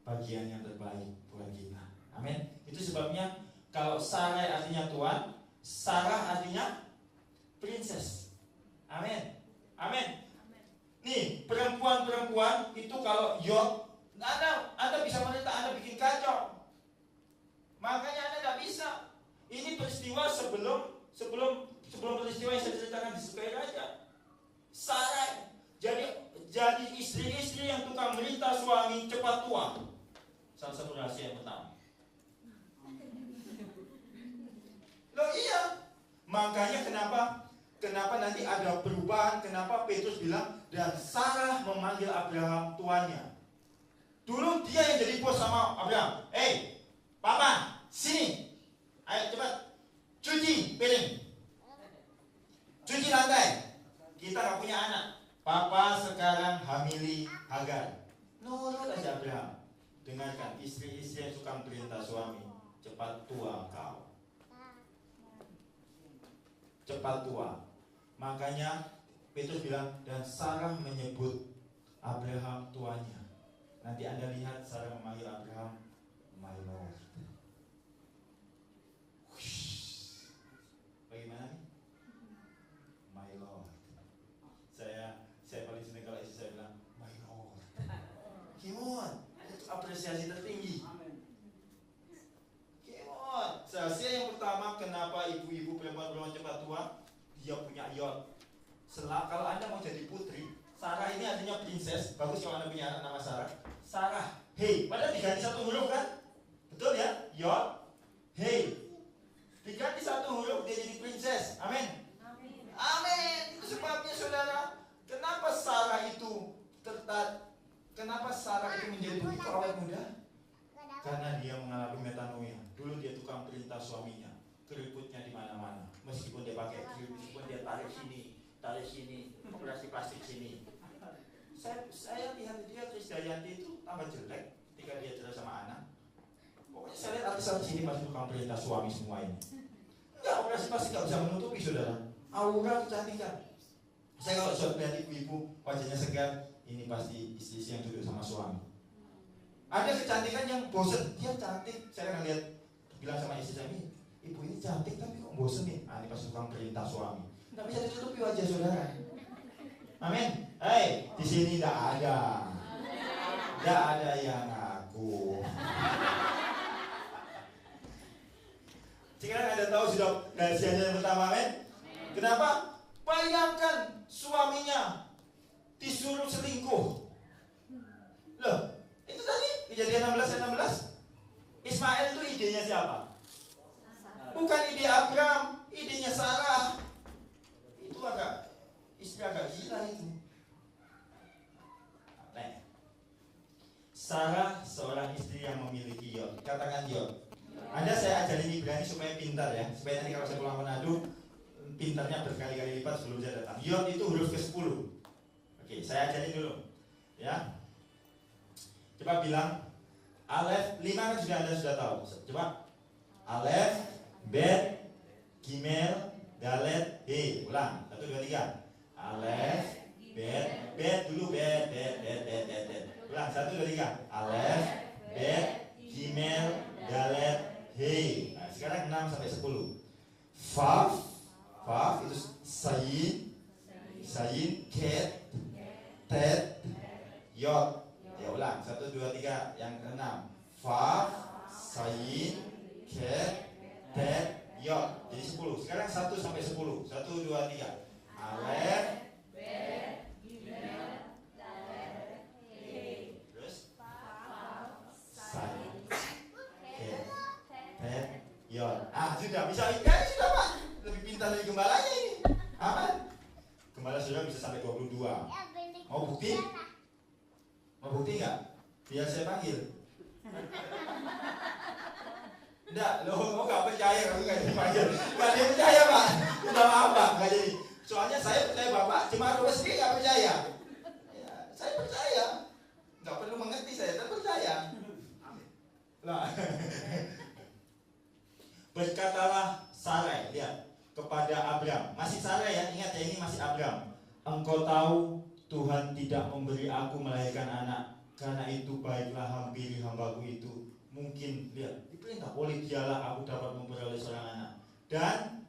A: Bagian yang terbaik buat kita. Amin. Itu sebabnya kalau Sarai artinya tuan, Sarah artinya princess. Amin. Amin. Nih, perempuan-perempuan itu kalau Yod, Anda bisa menentang, Anda bikin kacau. Makanya Anda nggak bisa. Ini peristiwa sebelum peristiwa yang saya ceritakan di Sukai Raja. Sarai. Jadi istri-istri yang tukang merintah suami cepat tua. Salah satu rahasia yang pertama. Loh iya. Makanya kenapa nanti ada perubahan, kenapa Petrus bilang dan Sarah memanggil Abraham tuannya. Dulu dia yang jadi bos sama Abraham. Papa, sini. Ayo cepat. Cuci piring. Cuci lantai. Kita gak punya anak. Papa sekarang hamili Hagar. Nurut aja Abraham. Dengarkan, istri-istri yang suka perintah suami, cepat tua kau. Cepat tua. Makanya Petrus bilang dan Sarah menyebut Abraham tuannya. Nanti Anda lihat Sarah memanggil Abraham my Lord. Bagaimana nih? My Lord. Saya paling senang kalau istri saya bilang my Lord. Gimana? Itu apresiasi tertinggi. Gimana? Rahasia yang pertama kenapa ibu-ibu perempuan cepat tua, dia punya Yod. Kalau Anda mau jadi putri, Sarah ini artinya princess. Bagus kalau Anda punya anak nama Sarah. Sarah, hey, padahal diganti satu huruf kan? Betul ya? Yod, hey. Diganti satu huruf dia jadi princess. Amin. Amin. Itu sebabnya saudara, kenapa Sarah itu menjadi begitu awet muda? Karena dia mengalami metanoia. Dulu dia tukang perintah suaminya, keriputnya di mana-mana. Meskipun dia pakai keriput, meskipun dia tarik sini, operasi plastik sini. Saya lihat dia Krisdayanti itu tambah jelek ketika dia cerai sama anak. Pokoknya saya lihat artis-artis ini masih tukang perintah suami semua ini. Enggak, operasi plastik nggak bisa menutupi saudara. Aura kecantikan. Saya kalau sudah lihat ibu-ibu wajahnya segar, ini pasti istri yang duduk sama suami. Ada kecantikan yang bosen, dia cantik. Saya kan lihat, bilang sama istri saya, ibu ini cantik tapi kok bosen nih? Ini pasti tukang perintah suami. Nggak bisa ditutupi wajah saudara. Amin. Di sini nggak ada yang ngaku. Sekarang Anda tahu sudah rahasianya yang pertama, amin. Kenapa? Bayangkan suaminya disuruh selingkuh. Loh, itu tadi Kejadian 16. Ismail itu idenya siapa? Bukan ide Abraham, idenya Sarah. Itu istri agak gila itu. Sarah seorang istri yang memiliki Yod. Katakan Yod. Anda saya ajarin Ibrani supaya pintar ya. Supaya nanti kalau saya pulang Manado, pintarnya berkali-kali lipat sebelum saya datang. Yod itu huruf ke-10. Oke, saya ajarin dulu. Ya. Coba bilang Alef, 5 kan Anda sudah tahu. Coba Alef, Bet, Gimel, Dalet, He. Ulang, 1, 2, 3. Alef, Bet dulu, Bet. Ulang, 1, 2, 3. Alef, Bet, Gimel, Dalet, He. Nah, sekarang 6 sampai 10. Faf itu Sayin, Ket, Tet, Yod. Ya ulang, 1, 2, 3, yang ke-6. Faf, Sayin, Ket, Tet, Yod. Jadi 10. Sekarang 1 sampai 10. 1, 2, 3. Alef, Bet, Gimel, Dalet, He. Terus Sayin, Ket, Tet, Yod. Sudah bisa ikan sudah Pak. Lebih pintar dari gembalanya ini. Aman. Gembala sudah bisa sampai 22. Mau bukti? Mau bukti nggak? Biar saya panggil. Enggak, lo nggak percaya kalau nggak dipanggil. Nggak dia percaya Pak. Udah maaf Pak, nggak jadi. Soalnya saya percaya Bapak, cuma Bapak sendiri nggak percaya. Ya, saya percaya. Nggak perlu mengerti saya percaya. Lah. Berkatalah Sarai, lihat, kepada Abraham. Masih Sarai ya, ingat ya ini masih Abraham. Engkau tahu Tuhan tidak memberi aku melahirkan anak. Karena itu baiklah hampiri hambaku itu. Mungkin, lihat, diperintah oleh dialah aku dapat memperoleh seorang anak. Dan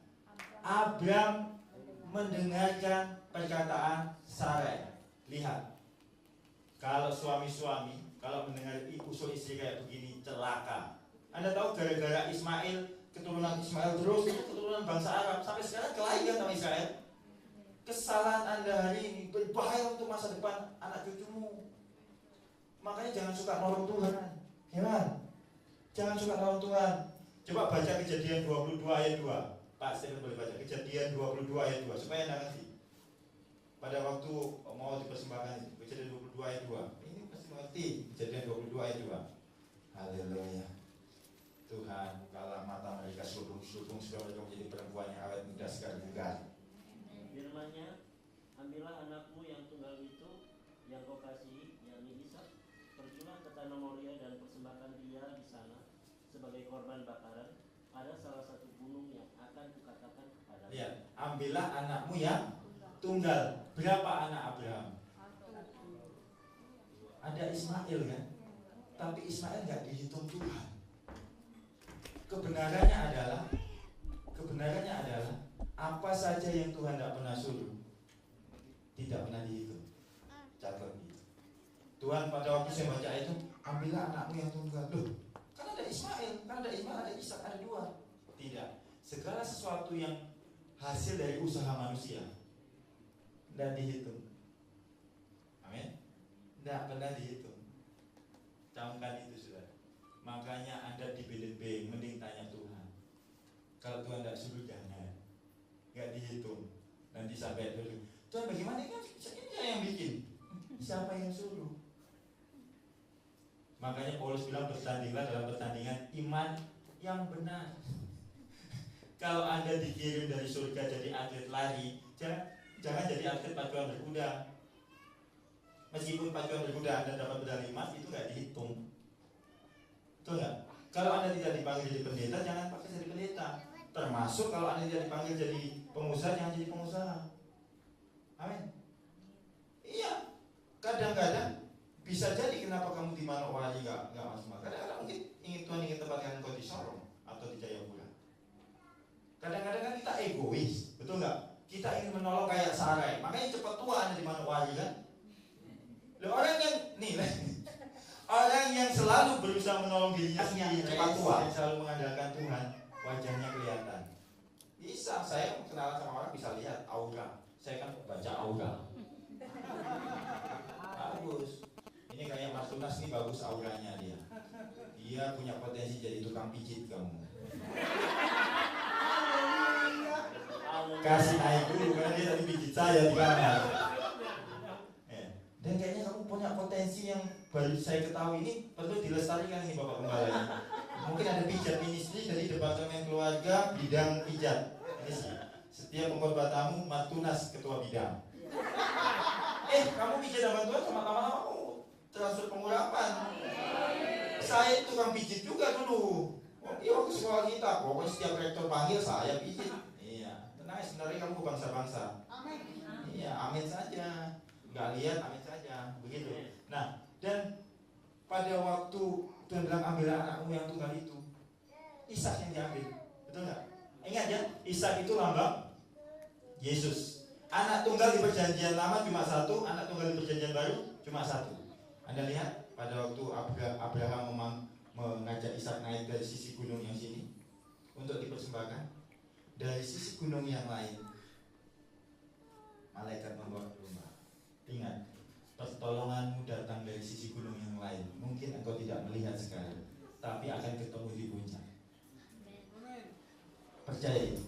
A: Abraham mendengarkan perkataan Sarai. Lihat, kalau suami-suami, kalau mendengar usul istri kayak begini, celaka. Anda tahu gara-gara Ismail, keturunan Ismail terus, itu keturunan bangsa Arab, sampai sekarang kelahi kan sama Israel. Kesalahan Anda hari ini berbahaya untuk masa depan anak cucumu. Makanya jangan suka nolong Tuhan. Heran. Jangan suka nolong Tuhan. Coba baca Kejadian 22 ayat 2. Pak Stephen boleh baca Kejadian 22 ayat 2 supaya Anda ngerti. Pada waktu mau dipersembahkan Kejadian 22 ayat 2. Ini pasti mengerti Kejadian 22 ayat 2. Haleluya. Tuhan, bukalah mata mereka sulung-sulung supaya mereka menjadi perempuan yang awet muda sekali bugar.
B: Firman-Nya, ambillah anakmu yang tunggal itu, yang kau kasihi, yakni Ishak, pergilah ke tanah Moria dan persembahkan dia di sana sebagai korban bakaran pada salah satu gunung yang akan kukatakan kepadamu.
A: Lihat, ambillah anakmu yang tunggal. Berapa anak Abraham? Ada Ismail kan? Tapi Ismail nggak dihitung Tuhan. Kebenarannya adalah apa saja yang Tuhan tidak pernah suruh tidak pernah dihitung. Catat itu. Tuhan pada waktu saya baca itu, ambillah anakmu yang tunggal. Loh, kan ada Ismail, ada Ishak, ada dua. Tidak. Segala sesuatu yang hasil dari usaha manusia tidak dihitung. Amin. Tidak pernah dihitung. Camkan itu sudah. Makanya Anda di BDB mending tanya Tuhan. Kalau Tuhan tidak suruh jangan. Nggak dihitung. Nanti sampai dulu. Tuhan bagaimana ini? Ini saya yang bikin. Siapa yang suruh? Makanya Paulus bilang bertandinglah dalam pertandingan iman yang benar. Kalau Anda dikirim dari surga jadi atlet lari, jangan jadi atlet pacuan berkuda. Meskipun pacuan berkuda Anda dapat medali emas, itu nggak dihitung. Betul nggak? Kalau Anda tidak dipanggil jadi pendeta, jangan pakai jadi pendeta. Termasuk kalau Anda tidak dipanggil jadi pengusaha, jangan jadi pengusaha. Amin. Iya. Kadang-kadang bisa jadi kenapa kamu di Manowari nggak masuk. Kadang-kadang mungkin Tuhan ingin tempatkan engkau di Sorong atau di Jayapura. Kadang-kadang kan kita egois, betul nggak? Kita ingin menolong kayak Sarai. Makanya cepat tua Anda di Manowari kan? Orang yang selalu berusaha menolong dirinya sendiri cepat tua, yang selalu mengandalkan Tuhan, wajahnya kelihatan. Bisa, saya kenalan sama orang bisa lihat aura. Saya kan baca aura. Bagus. Ini kayak Mas Tunas nih, bagus auranya dia. Dia punya potensi jadi tukang pijit kamu. Kasih naik dulu karena dia tadi pijit saya di kamar. Dan kayaknya kamu punya potensi yang baru saya ketahui ini perlu dilestarikan nih Bapak Gembala ini. Mungkin ada pijat ministry dari departemen keluarga bidang pijat. Ini sih. Setiap pengkhotbah tamu Matunas ketua bidang. Kamu pijat sama Tuhan sama-sama kamu transfer pengurapan. Saya tukang pijit juga dulu. Iya waktu sekolah kita, pokoknya setiap rektor panggil saya pijit. Iya, tenang sebenarnya kamu bukan bangsa. Amin. Iya, amin saja. Nggak lihat, amin saja, begitu. Nah, dan pada waktu Tuhan bilang ambillah anakmu yang tunggal itu, Ishak yang diambil, betul nggak? Ingat ya, Ishak itu lambang Yesus. Anak tunggal di perjanjian lama cuma satu, anak tunggal di perjanjian baru cuma satu. Anda lihat pada waktu Abraham mengajak Ishak naik dari sisi gunung yang sini untuk dipersembahkan, dari sisi gunung yang lain malaikat membawa domba. Ingat, pertolonganmu datang dari sisi gunung yang lain. Mungkin engkau tidak melihat sekarang, tapi akan ketemu di puncak. Percaya itu.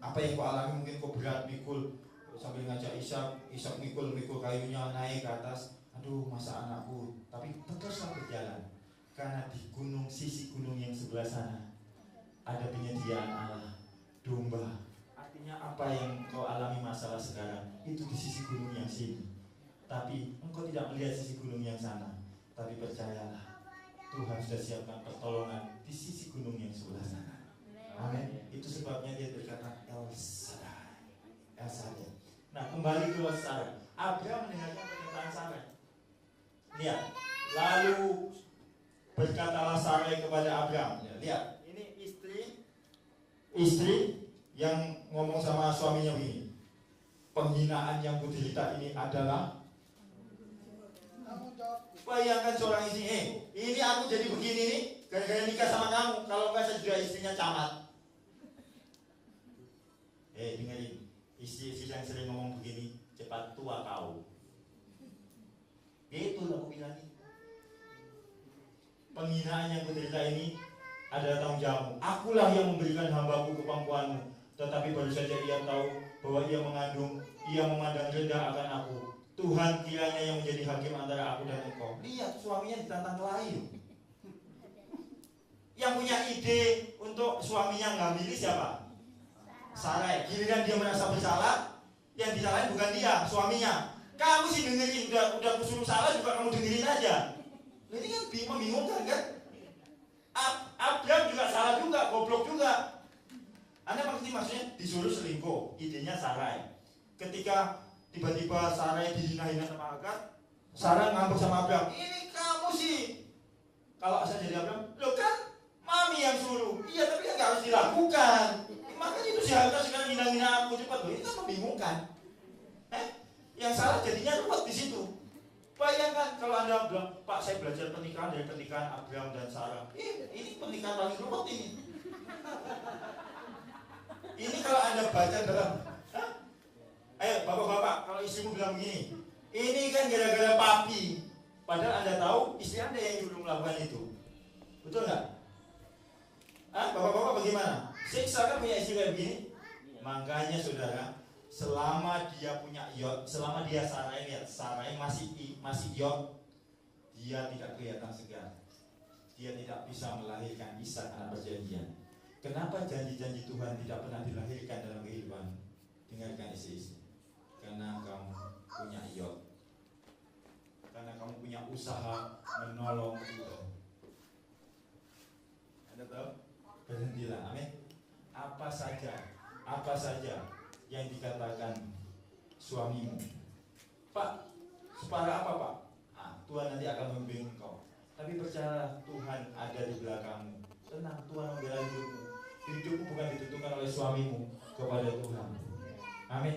A: Apa yang kau alami mungkin kau berat mikul sambil ngajak Ishak mikul kayunya naik ke atas. Aduh, masa anakku. Tapi teruslah berjalan. Karena di sisi gunung yang sebelah sana ada penyediaan Allah, domba. Artinya apa yang kau alami masalah sekarang itu di sisi gunung yang sini. Tapi engkau tidak melihat sisi gunung yang sana. Tapi percayalah, Tuhan sudah siapkan pertolongan di sisi gunung yang sebelah sana. Amin. Itu sebabnya dia berkata El Shaddai. El Shaddai. Nah, kembali ke Sarai. Abraham mendengarkan pernyataan Sarai. Lihat, lalu berkatalah Sarai kepada Abraham. Lihat, ini istri yang ngomong sama suaminya begini. Penghinaan yang kuderita ini adalah Bayangkan seorang istri, ini aku jadi begini nih, gara-gara nikah sama kamu. Kalau enggak saya juga istrinya camat. Dengerin, istri-istri yang sering ngomong begini, cepat tua kau. Itu aku bilangin. Penghinaan yang kuderita ini adalah tanggung jawabmu. Akulah yang memberikan hambaku kepangkuanmu, tetapi baru saja ia tahu bahwa ia mengandung, ia memandang rendah akan aku. Tuhan kiranya yang menjadi hakim antara aku dan engkau. Lihat, suaminya ditantang kelahi. Yang punya ide untuk suaminya ngambil siapa? Sarai. Giliran dia merasa bersalah, yang disalahin bukan dia, suaminya. Kamu sih dengerin, udah kusuruh salah juga kamu dengerin aja. Ini kan membingungkan kan? Abraham juga salah juga, goblok juga. Anda maksudnya disuruh selingkuh, idenya Sarai. Ketika tiba-tiba Sarai dihina-hina sama Hagar, Sarai ngambek sama Abraham, ini kamu sih. Kalau saya jadi Abraham, lo kan mami yang suruh. Iya, tapi kan gak harus dilakukan. Makanya itu si Hagar sekarang hina-hina aku cepat. Ini kan membingungkan. Yang salah jadinya ruwet di situ. Bayangkan kalau Anda bilang, Pak, saya belajar pernikahan dari pernikahan Abraham dan Sarah. Ini pernikahan paling ruwet ini. Ini kalau Anda baca dalam, ayo bapak-bapak, kalau istrimu bilang begini, ini kan gara-gara papi. Padahal Anda tahu istri Anda yang dulu melakukan itu. Betul nggak? Bapak-bapak bagaimana? Siksa kan punya istri kayak begini? Makanya saudara, selama dia punya iot, selama dia Sarai masih iot, dia tidak kelihatan segar. Dia tidak bisa melahirkan Ishak anak perjanjian. Kenapa janji-janji Tuhan tidak pernah dilahirkan dalam kehidupan? Dengarkan isi-isi. Karena kamu punya iot. Karena kamu punya usaha menolong Tuhan. Anda tahu? Berhentilah, amin. Apa saja yang dikatakan suamimu, Pak, separah apa Pak? Tuhan nanti akan membimbing engkau. Tapi percayalah, Tuhan ada di belakangmu. Tenang, Tuhan membela hidupmu. Hidupmu bukan ditentukan oleh suamimu, kepada Tuhan. Amin.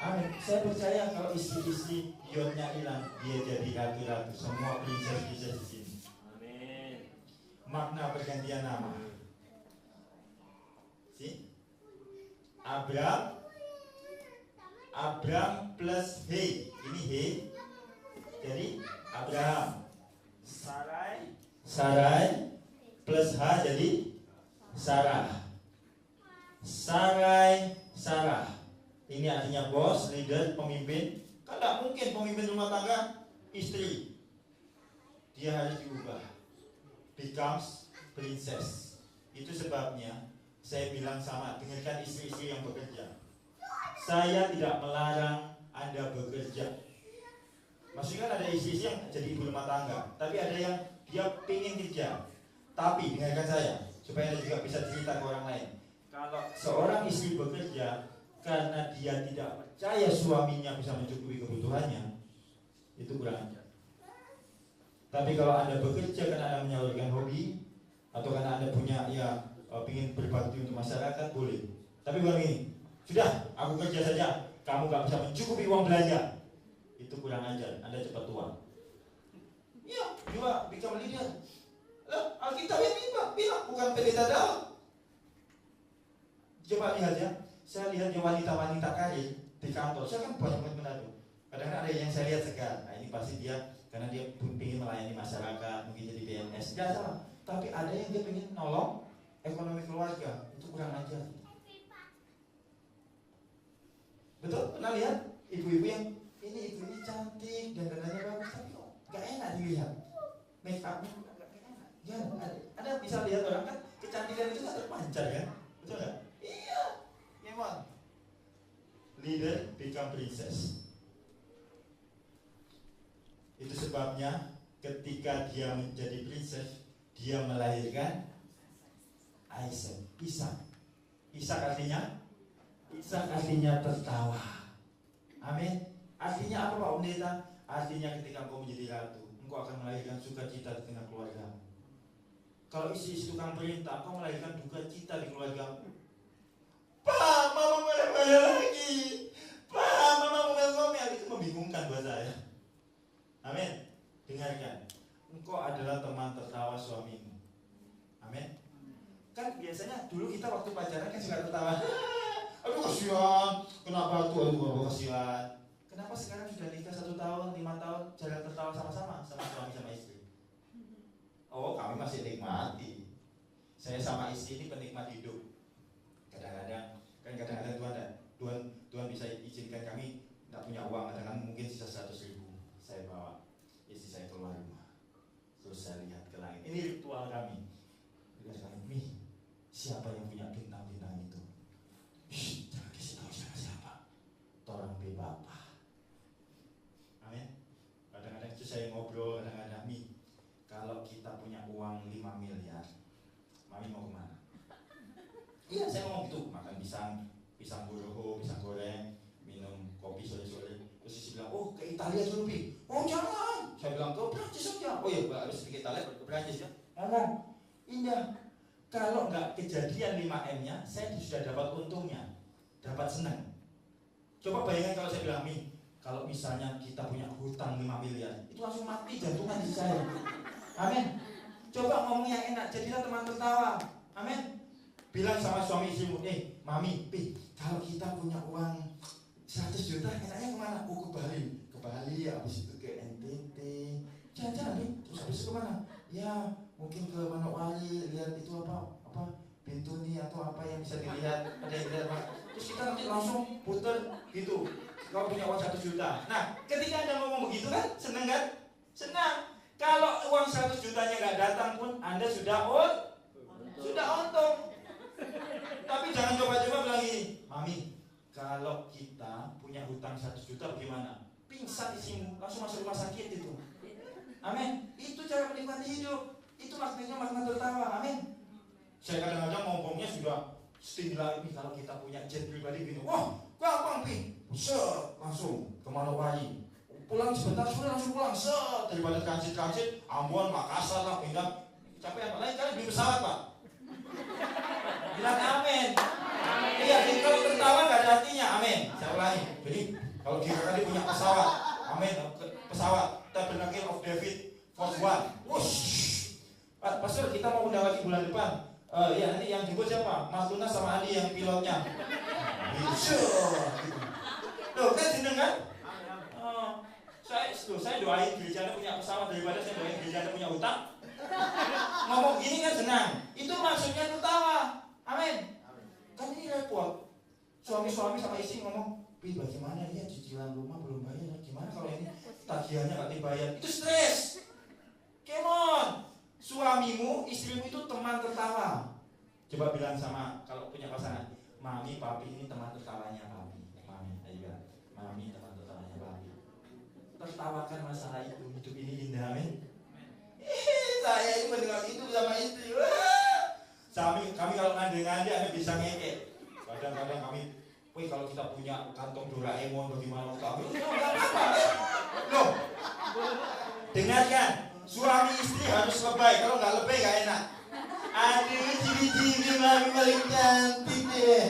A: Amin. Saya percaya kalau istri-istri iotnya hilang, dia jadi ratu-ratu. Semua princess di sini.
B: Amin.
A: Makna pergantian nama. Abraham plus He. Ini He. Jadi Abraham. Sarai plus H jadi Sarah. Sarah. Ini artinya bos, leader, pemimpin. Kan tidak mungkin pemimpin rumah tangga istri. Dia harus diubah. Becomes princess. Itu sebabnya saya bilang sama, dengarkan istri-istri yang bekerja. Saya tidak melarang Anda bekerja. Maksudnya kan ada istri-istri yang jadi ibu rumah tangga, tapi ada yang dia pengen kerja. Tapi dengarkan saya, supaya Anda juga bisa cerita ke orang lain. Kalau seorang istri bekerja karena dia tidak percaya suaminya bisa mencukupi kebutuhannya, itu kurang ajar. Tapi kalau Anda bekerja karena Anda menyalurkan hobi, atau karena Anda punya ingin berbakti untuk masyarakat, boleh. Tapi bukan ini. Sudah, aku kerja saja, kamu gak bisa mencukupi uang belanja. Itu kurang ajar, Anda cepat tua. Iya, juga become leader. Alkitab yang bilang bukan pendeta dalam. Coba lihat ya, saya lihat wanita-wanita karir di kantor. Saya kan banyak menado. Kadang-kadang ada yang saya lihat segar. Nah, ini pasti dia karena dia ingin melayani masyarakat, mungkin jadi PNS. Tidak salah. Tapi ada yang dia ingin nolong ekonomi keluarga. Itu kurang ajar. Betul? Pernah lihat ibu-ibu yang ini ibu ini cantik dan dandannya bagus, tapi kok gak enak dilihat. Make upnya gak enak. Ya, Anda bisa lihat orang kan kecantikan itu gak terpancar kan? Betul gak? Iya, memang. Leader become princess. Itu sebabnya ketika dia menjadi princess, dia melahirkan Ishak. Ishak artinya tertawa. Amin. Artinya apa Pak Pendeta? Artinya ketika engkau menjadi ratu, engkau akan melahirkan sukacita di tengah keluarga. Kalau istri tukang perintah, engkau melahirkan duka cita di keluargamu. Pak, mama mulai lagi. Pak, mama ngomel-ngomel. Itu membingungkan buat saya. Amin. kita waktu pacaran kan suka tertawa. Aduh kasihan, kenapa tuh? Aduh kasihan. Kenapa sekarang sudah nikah 1 tahun, 5 tahun, jarang tertawa sama-sama sama suami sama istri? Oh, kami masih nikmati. Saya sama istri ini penikmat hidup. Kadang-kadang Tuhan bisa izinkan kami tidak punya uang, kadang-kadang mungkin sisa 100.000. Saya bawa istri saya keluar rumah, terus saya lihat ke langit. Ini ritual kami. Lihat ke langit, Mi, siapa yang punya bintang-bintang itu? Shh, jangan kasih tahu siapa. Torang be Bapak. Amin. Kadang-kadang itu saya ngobrol, kadang-kadang, Mi, kalau kita punya uang 5 miliar, Mami mau kemana? Iya, saya ngomong gitu, makan pisang goroho, pisang goreng, minum kopi sore-sore. Terus dia bilang, oh ke Italia dulu, Pi. Oh jangan. Saya bilang, ke Prancis aja. Oh iya, harus ke Italia, ke Prancis ya. Ngomong, indah. Kalau nggak kejadian 5M-nya, saya sudah dapat untungnya, dapat senang. Coba bayangkan kalau saya bilang, Mi, kalau misalnya kita punya hutang 5 miliar, itu langsung mati jantungan di saya. Amin. Coba ngomong yang enak, jadilah teman tertawa. Amin. Bilang sama suami istrimu, Mami, Pi, kalau kita punya uang 100 juta, enaknya kemana? Oh, ke Bali, habis itu ke NTT. Jalan-jalan, Pi. Terus habis itu kemana? Ya, mungkin ke Manowari, lihat itu apa pintu nih atau apa yang bisa dilihat, ada yang dilihat. Terus kita nanti langsung puter gitu. Kalau punya uang 100 juta. Nah, ketika Anda ngomong begitu kan, seneng kan? Senang. Kalau uang 100 jutanya nggak datang pun, Anda sudah untung. Tapi jangan coba-coba bilang gini, Mami, kalau kita punya hutang 100 juta bagaimana? Pingsan isimu, langsung masuk rumah sakit itu. Amin. Itu cara menikmati hidup. Itu maksudnya makna tertawa. Amin. Saya kadang-kadang ngomongnya sudah setinggi lagi. Kalau kita punya jet pribadi gini, wah, gampang, Pi. Set, langsung ke Manowari. Pulang sebentar sudah langsung pulang. Set, daripada transit Ambon, Makassar lah, pindah. Capek apa? Lain kali beli pesawat, Pak. Bilang amin. Iya, jadi kalau tertawa nggak ada artinya. Amin. Saya ulangi. Jadi kalau kita tadi punya pesawat, amin. Pesawat Tabernacle of David Force One. Wush. Pastor, kita mau undang lagi bulan depan. Ya nanti yang jemput siapa? Mas Lunas sama Andi yang pilotnya. Gitu. Loh, kan seneng kan? Saya doain gereja Anda punya pesawat daripada saya doain gereja Anda punya utang. Ngomong gini kan senang. Itu maksudnya tertawa. Amin. Kan ini repot. Suami-suami sama istri ngomong, Pi, bagaimana ya cicilan rumah belum bayar? Gimana kalau ini tagihannya nggak dibayar? Itu stres. Come on. Suamimu, istrimu itu teman tertawa. Coba bilang sama kalau punya pasangan, Mami, Papi ini teman tertawanya Papi. Mami, ayo bilang, Mami teman tertawanya Papi. Tertawakan masalah itu, hidup ini indah, amin. Saya ini mendengar itu sama istri. Kami kalau ngande-ngande Anda bisa ngekek. Kadang-kadang kami, wih kalau kita punya kantong Doraemon bagaimana kami? Loh, dengarkan, suami istri harus lebay. Kalau nggak lebay nggak enak. Aduh, cibi-cibi mami paling cantik deh.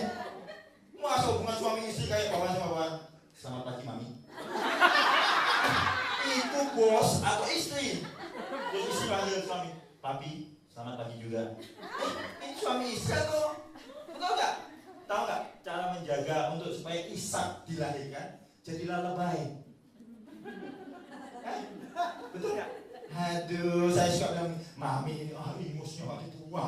A: Masa hubungan suami istri kayak bawa sama bawa? Selamat pagi mami. Itu bos atau istri? Terus istri panggil suami, Papi, selamat pagi juga. Ini suami istri atau? Betul nggak? Tahu nggak cara menjaga untuk supaya Ishak dilahirkan? Jadilah lebay. Betul nggak? Aduh, saya suka bilang, Mami ini imusnya waktu tua.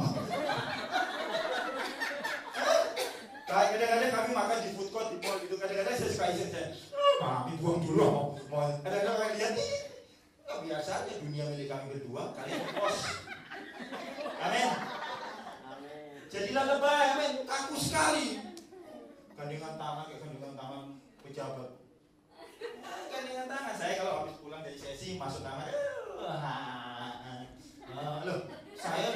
A: Kadang-kadang kami makan di food court, di mall gitu. Kadang-kadang saya suka izin saya, Mami buang dulu mau. Kadang-kadang kalian lihat nih, biasa aja dunia milik kami berdua, kalian bos. Amin. Jadilah lebay, amin. Kaku sekali. Gandengan tangan kayak gandengan tangan pejabat. Gandengan tangan saya kalau habis pulang dari sesi masuk kamar. Loh, saya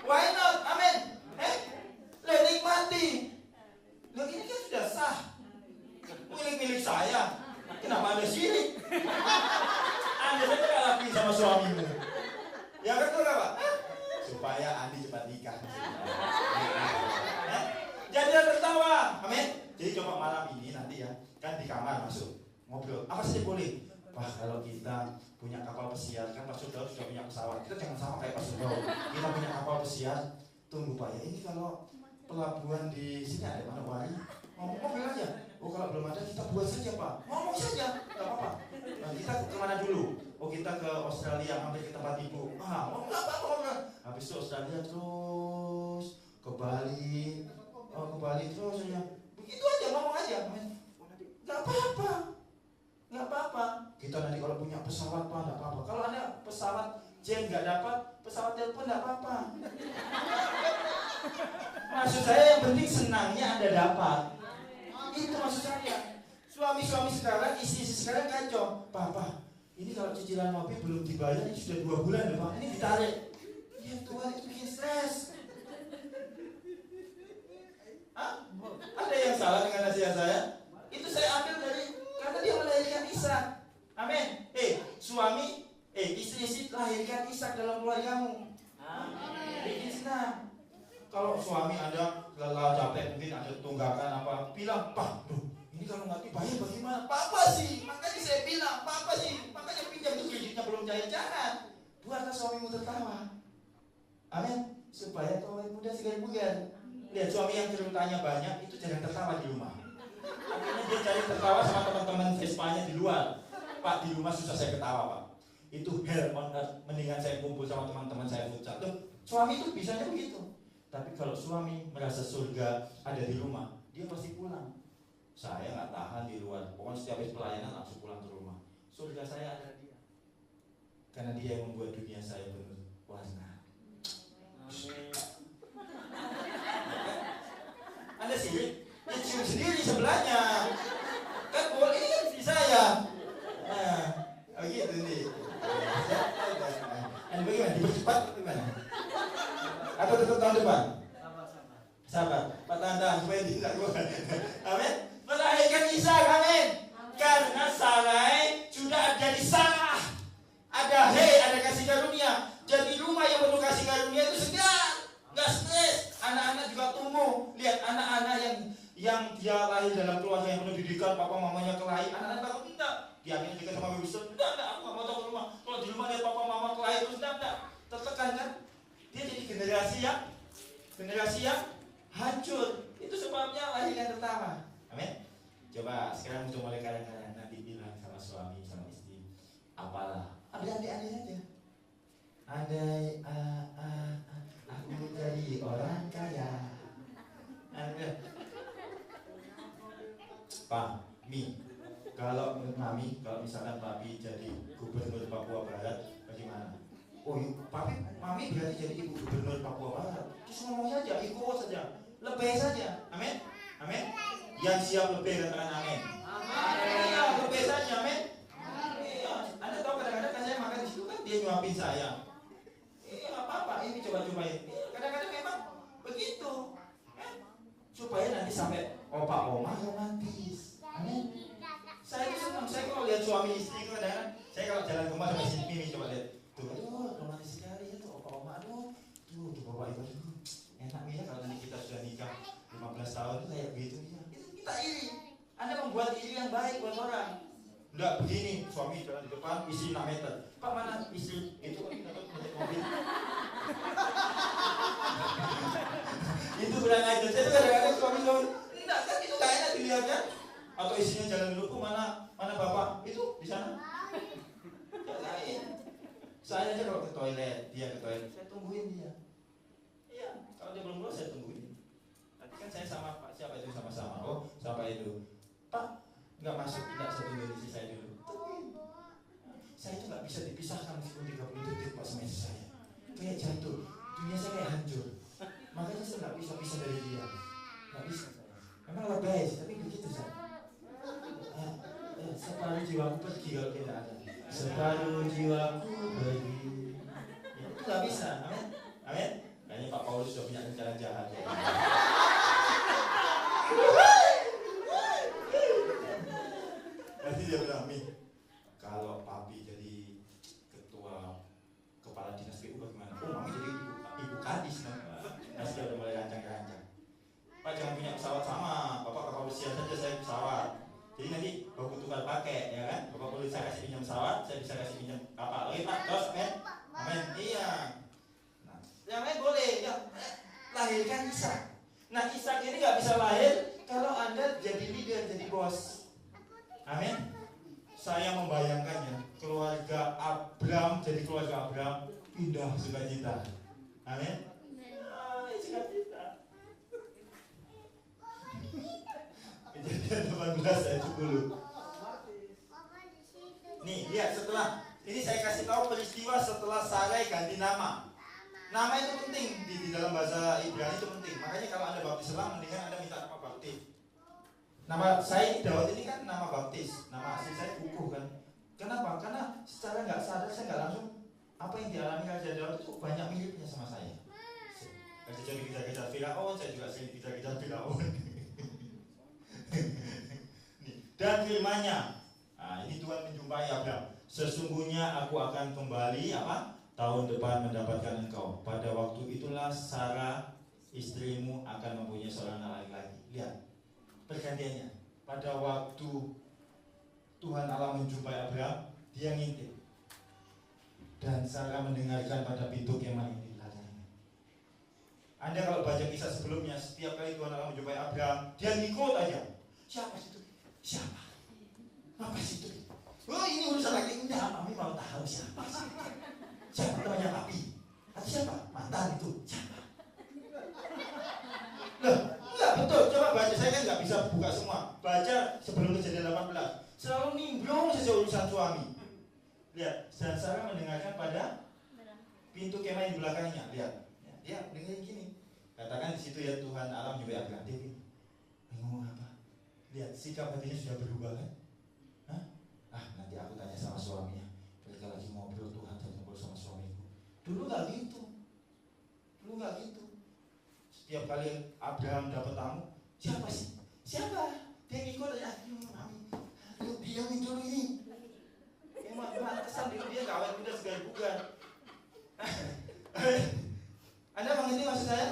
A: why not? Amin. Nikmati. Loh ini kan sudah sah. Milik saya. Kenapa ada sirik? Anda saja gak lagi sama suamimu. Yang kedua apa? Supaya Andi cepat nikah. Jadilah tertawa. Amin. Jadi coba malam ini nanti ya, kan di kamar masuk ngobrol. Apa sih boleh? Wah kalau kita punya kapal pesiar, kan Pak Sudau sudah punya pesawat. Kita jangan sama kayak Pak Sudau. Kita punya kapal pesiar. Tunggu Pak ya, ini kalau pelabuhan di sini ada Manokwari, ngomong mobil aja. Oh kalau belum ada kita buat saja Pak, ngomong saja, nggak apa-apa. Nah, kita kemana dulu? Oh kita ke Australia, mampir ke tempat ibu. Ngomong nggak apa-apa. Habis itu Australia terus ke Bali, ke Bali terus ya. Begitu aja ngomong aja. Nggak apa-apa, nggak apa-apa. Kita nanti kalau punya pesawat Pak, nggak apa-apa. Kalau ada pesawat jet nggak dapat, pesawat telepon nggak apa-apa. Maksud saya yang penting senangnya Anda dapat. Itu maksud saya. Suami-suami sekarang, istri-istri sekarang kacau. Papa, ini kalau cicilan mobil belum dibayar, ini sudah 2 bulan loh Pak. Ini ditarik. Ya Tuhan, itu bikin stres. Ada yang salah dengan nasihat saya? Itu saya ambil dari karena dia melahirkan Ishak. Amin. Suami, istri-istri lahirkan Ishak dalam keluargamu. Bikin senang. Kalau suami Anda lelah capek, mungkin ada tunggakan apa, bilang, Pak, ini kalau nggak dibayar bagaimana? Papa sih, makanya saya bilang, Papa sih, makanya pinjam itu kreditnya belum cair. Jangan, buatlah suamimu tertawa. Amin. Supaya kau muda segar bugar. Lihat suami yang ceritanya banyak itu jarang tertawa di rumah. Akhirnya dia cari tertawa sama teman-teman Vespanya di luar. Pak, di rumah susah saya ketawa Pak. Itu hell on earth. Mendingan saya kumpul sama teman-teman saya futsal. Suami itu bisanya begitu. Tapi kalau suami merasa surga ada di rumah, dia pasti pulang. Saya nggak tahan di luar. Pokoknya setiap habis pelayanan langsung pulang ke rumah. Surga saya ada dia. Karena dia yang membuat dunia saya penuh warna.
B: Amin.
A: Anda sih, ya cium sendiri sebelahnya. Kan bola ini kan di saya. Nah, gitu nih. Anda bagaimana? Dipercepat atau gimana? Atau tetap tahun depan? Sabar. Pak tahan supaya tidak keluar. Amin. Melahirkan Ishak, amin. Karena Sarai sudah ada di sana. Ada ada kasih karunia. Jadi rumah yang penuh kasih karunia itu segar, nggak stres. Anak-anak juga tumbuh. Lihat anak-anak yang dia lahir dalam keluarga yang penuh didikan, papa mamanya kelahi. Anak-anak takut enggak. Dia akhirnya dekat sama babysitter. Enggak, aku nggak mau tahu ke rumah. Kalau di rumah lihat papa mama kelahi terus enggak. Tertekan kan? Dia jadi generasi yang hancur. Itu sebabnya lahirkan tertawa. Amin. Coba sekarang coba mulai kadang-kadang nanti bilang sama suami sama istri, apalah, andai-andai saja. Andai aku jadi orang kaya. Pak, Mi, kalau Mami, kalau misalkan Papi jadi gubernur Papua Barat, bagaimana? Oh, Mami berarti jadi ibu gubernur Papua Barat. Terus ngomong saja, ikut saja, lebih saja. Amin, amin. Yang siap lebih katakan amin. Amin. Iya, lebih saja, amin. Iya. Anda tahu kadang-kadang kan saya makan di situ kan dia nyuapin saya. Iya, apa-apa. Ini coba-cobain. Kadang-kadang memang begitu. Supaya nanti sampai opa oma romantis. Amin. Saya itu senang. Saya kalau lihat suami istri kadang-kadang, saya kalau jalan ke rumah sama si Mimi coba lihat. Tuh, aduh, romantis sekali ya tuh opa oma. Aduh, tuh bapak ibu itu enak ya kalau nanti kita sudah nikah 15 tahun itu kayak begitu ya. Itu kita iri. Anda membuat iri yang baik buat orang. Enggak begini, suami jalan di depan, istri 6 meter. Pak mana istri? Itu kan kita tuh mobil. Itu kurang ajar. Saya tuh kadang-kadang suami enggak kan itu gak enak dilihat kan? Atau istrinya jalan dulu, mana bapak? Itu di sana. Jagain. Saya aja kalau ke toilet, dia ke toilet, saya tungguin dia. Iya, kalau dia belum keluar saya tungguin. Nanti kan saya sama Pak siapa itu sama-sama. Oh, sampai itu. Pak, nggak masuk, tidak saya tungguin istri saya dulu. Tungguin. Saya itu nggak bisa dipisahkan meskipun 30 detik Pak sama istri saya. Kayak jatuh, dunia saya kayak hancur. Makanya saya nggak bisa pisah dari dia. Nggak bisa saya. Memang lebay, tapi begitu saya. Separuh jiwaku pergi kalau dia tidak ada. Separuh jiwaku pergi. Ya, itu nggak bisa, amin, amin. Kayaknya Pak Paulus sudah punya rencana jahat. Ya. Nanti dia bilang, Mi, kalau Papi jadi ketua kepala dinas PU bagaimana? Oh, Mami jadi ibu kadis. Nah, dia udah mulai rancang-rancang. Pak jangan punya pesawat sama, Bapak kapal pesiar saja saya pesawat. Jadi nanti bapak tukar pakai, ya kan? Bapak boleh saya kasih pinjam pesawat, saya bisa kasih pinjam kapal. Oke Pak, terus, amin, amin. Iya. Nah, yang lain boleh, ya. lahirkan Ishak. Nah, Ishak ini nggak bisa lahir kalau Anda jadi leader, jadi bos. Amin. Saya membayangkannya, keluarga Abraham jadi keluarga Abraham pindah sukacita. Amin. Sukacita. Kejadian 18 ayat 10. Nih, lihat setelah ini saya kasih tahu peristiwa setelah Sarai ganti nama. Nama itu penting di dalam bahasa Ibrani itu penting. Makanya kalau Anda baptis ulang, mendingan Anda minta nama baptis. Nama saya Daud ini kan nama baptis. Nama asli saya Kukuh kan. Kenapa? Karena secara nggak sadar saya nggak langsung apa yang dialami Raja Daud itu banyak miripnya sama saya. Raja Daud dikejar-kejar Firaun, saya juga sering dikejar-kejar Firaun. Dan firman-Nya, nah, ini Tuhan menjumpai Abraham. Sesungguhnya aku akan kembali apa? Tahun depan mendapatkan engkau. Pada waktu itulah Sarah istrimu akan mempunyai seorang anak laki-laki. Lihat pergantiannya. Pada waktu Tuhan Allah menjumpai Abraham, dia ngintip. Dan Sarah mendengarkan pada pintu kemah ini di belakangnya. Anda kalau baca kisah sebelumnya, setiap kali Tuhan Allah menjumpai Abraham, dia ngikut aja. Siapa situ? Siapa? Apa situ? Oh, ini urusan lagi. Enggak, Mami mau tahu siapa sih. Siapa temannya Papi? Atau siapa? Mantan itu. Siapa? Loh, enggak betul. Coba baca. Saya kan nggak bisa buka semua. Baca sebelum Kejadian 18. Selalu nimbrung saja urusan suami. Lihat, dan Sarah mendengarkan pada pintu kemah di belakangnya. Lihat, dia dengar gini. Katakan di situ ya Tuhan Allah menyuruh Abraham. Dia gini, ngomong apa? Lihat, sikap hatinya sudah berubah kan? Hah? Nanti aku tanya sama suaminya. Mereka lagi ngobrol Tuhan dan ngobrol sama suamiku. Dulu nggak gitu. Setiap kali Abraham dapat tamu, siapa sih? Siapa? Dia ngikut aja. Lu diamin dulu ini. Emang kesan dia gawat udah segala bukan. Anda mengerti maksud saya?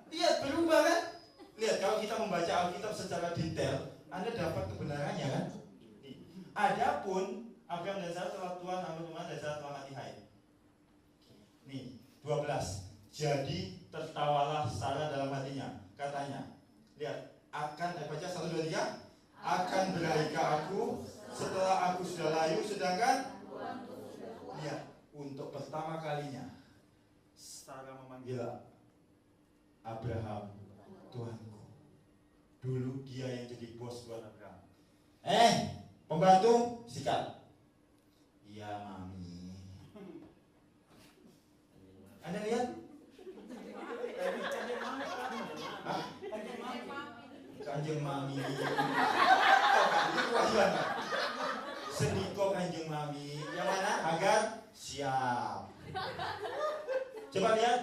A: Lihat berubah kan? Lihat kalau kita membaca Alkitab secara detail, Anda dapat kebenarannya kan? Adapun Abraham dan Sarah telah Tuhan ambil rumah dan Sarah telah mati haid. Nih 12. Jadi tertawalah Sarah dalam hatinya. Katanya, lihat, akan baca 1, 2, 3. Akan berahikah aku setelah aku sudah layu, sedangkan lihat, untuk pertama kalinya Sarah memanggil Abraham Tuhanku. Dulu dia yang jadi bos buat Abraham. Pembantu, sikat. Iya, Mami. Anda lihat? Kanjeng Mami. Ini kewajiban. Sediko Kanjeng Mami. Yang mana? Agar siap. Coba lihat.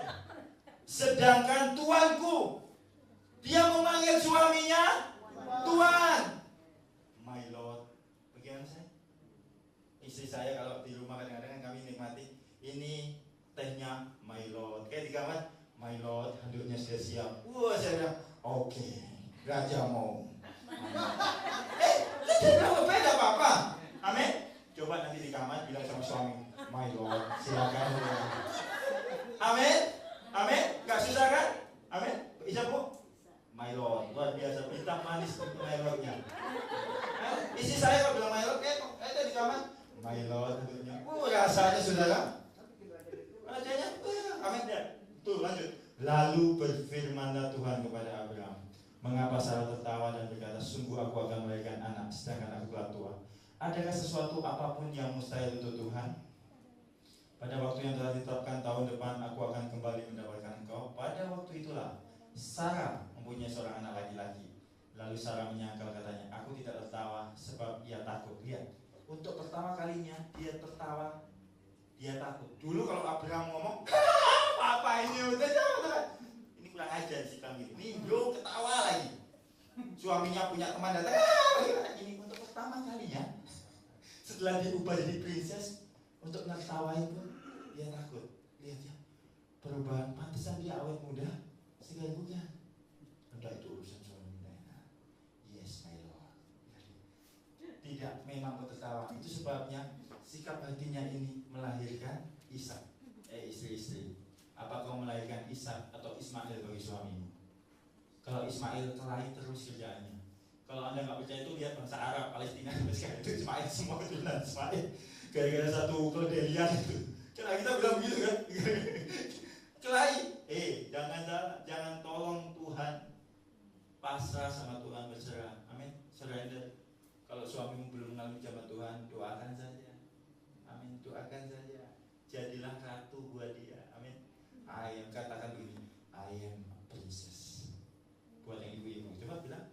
A: Sedangkan tuanku, dia memanggil suaminya Tuhan. My Lord. Bagaimana saya? Istri saya kalau di rumah kadang-kadang kami nikmati. Ini tehnya My Lord. Kayak di kamar, My Lord, handuknya sudah siap. Wah, saya bilang, oke, Raja mau. Itu belum beda apa-apa. Amin. Coba nanti di kamar bilang sama suami, My Lord, silakan. Amin. Amin. Gak susah kan? Amin. Bisa Bu? My Lord, luar biasa. Hitam manis untuk My Lordnya. Istri saya kalau bilang My Lord, itu di kamar, My Lord, handuknya. Rasanya saudara. Rajanya, amin ya. Tuh lanjut. Lalu berfirmanlah Tuhan kepada Abraham, mengapa Sarah tertawa dan berkata, sungguh aku akan melahirkan anak, sedangkan aku telah tua. Adakah sesuatu apapun yang mustahil untuk Tuhan? Pada waktu yang telah ditetapkan tahun depan, aku akan kembali mendapatkan engkau. Pada waktu itulah Sarah mempunyai seorang anak laki-laki. Lalu Sarah menyangkal, katanya, aku tidak tertawa sebab ia takut. Lihat, untuk pertama kalinya dia tertawa. Dia takut. Dulu kalau Abraham ngomong, apa ini udah jangan. Ini kurang ajar sih kami. Ini bro ketawa lagi. Suaminya punya teman datang. Ini untuk pertama kalinya. Setelah dia ubah jadi princess, untuk nertawain pun dia takut. Lihat ya, perubahan. Pantesan dia awet muda, segar bukan. Enggak, itu urusan suami enak. Yes my Lord. Tidak, memang mau tertawa. Itu sebabnya sikap hatinya ini melahirkan Ishak. Istri-istri, apa kau melahirkan Ishak atau Ismail bagi suamimu. Kalau Ismail kelahi terus kerjaannya. Kalau Anda nggak percaya itu lihat bangsa Arab, Palestina sekarang itu Ismail, semua keturunan Ismail. Gara-gara satu keledelian itu. Karena kita bilang begitu kan. Kelahi. Jangan salah, jangan tolong Tuhan. Pasrah sama Tuhan, berserah. Amin. Surrender. Kalau suamimu belum mengalami zaman Tuhan, doakan saja. Amin. Doakan saja. Jadilah ratu buat dia. Amin. I am, katakan begini, I am a princess. Buat yang ibu-ibu, coba bilang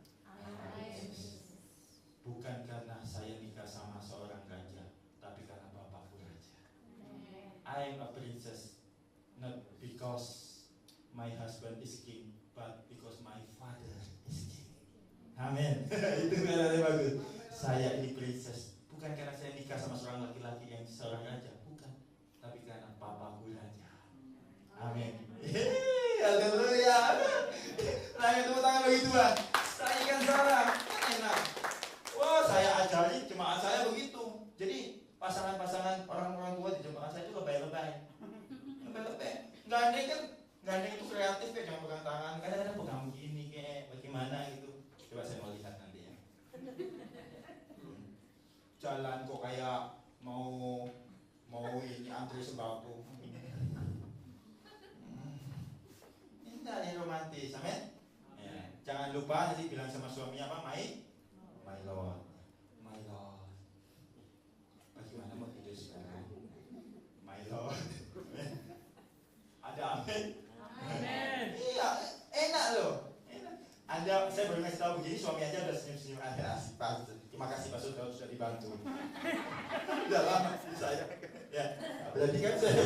A: bukan karena saya nikah sama seorang raja, tapi karena bapakku raja. I am a princess, not because my husband is king, but because my father is king. Amin. Itu kata-kata bagus. Saya ini princess, bukan karena saya nikah sama seorang laki-laki yang seorang raja, bukan, tapi karena bapakku raja. Amin. Haleluya. Nah, tepuk tangan bagi Tuhan. Saya ikan Sarah, kan enak. Wah, saya ajari jemaat saya begitu. Jadi pasangan-pasangan orang-orang tua di jemaat saya itu lebay-lebay. Gandeng itu kreatif ya, jangan pegang tangan. Kadang-kadang pegang begini kayak bagaimana gitu. Coba saya mau lihat nanti ya. Jalan kok kayak mau ini antri sembako. Indah nih romantis, amin. Ya. Jangan lupa nanti bilang sama suaminya apa, my lord. Bagaimana mau tidur sekarang? My lord. Ada amin. Iya, enak loh. Anda, saya baru ngasih tahu begini, suami aja udah senyum-senyum ada asik banget. Terima kasih Pak Saudara sudah dibantu. Udah lama saya. Ya, berarti kan saya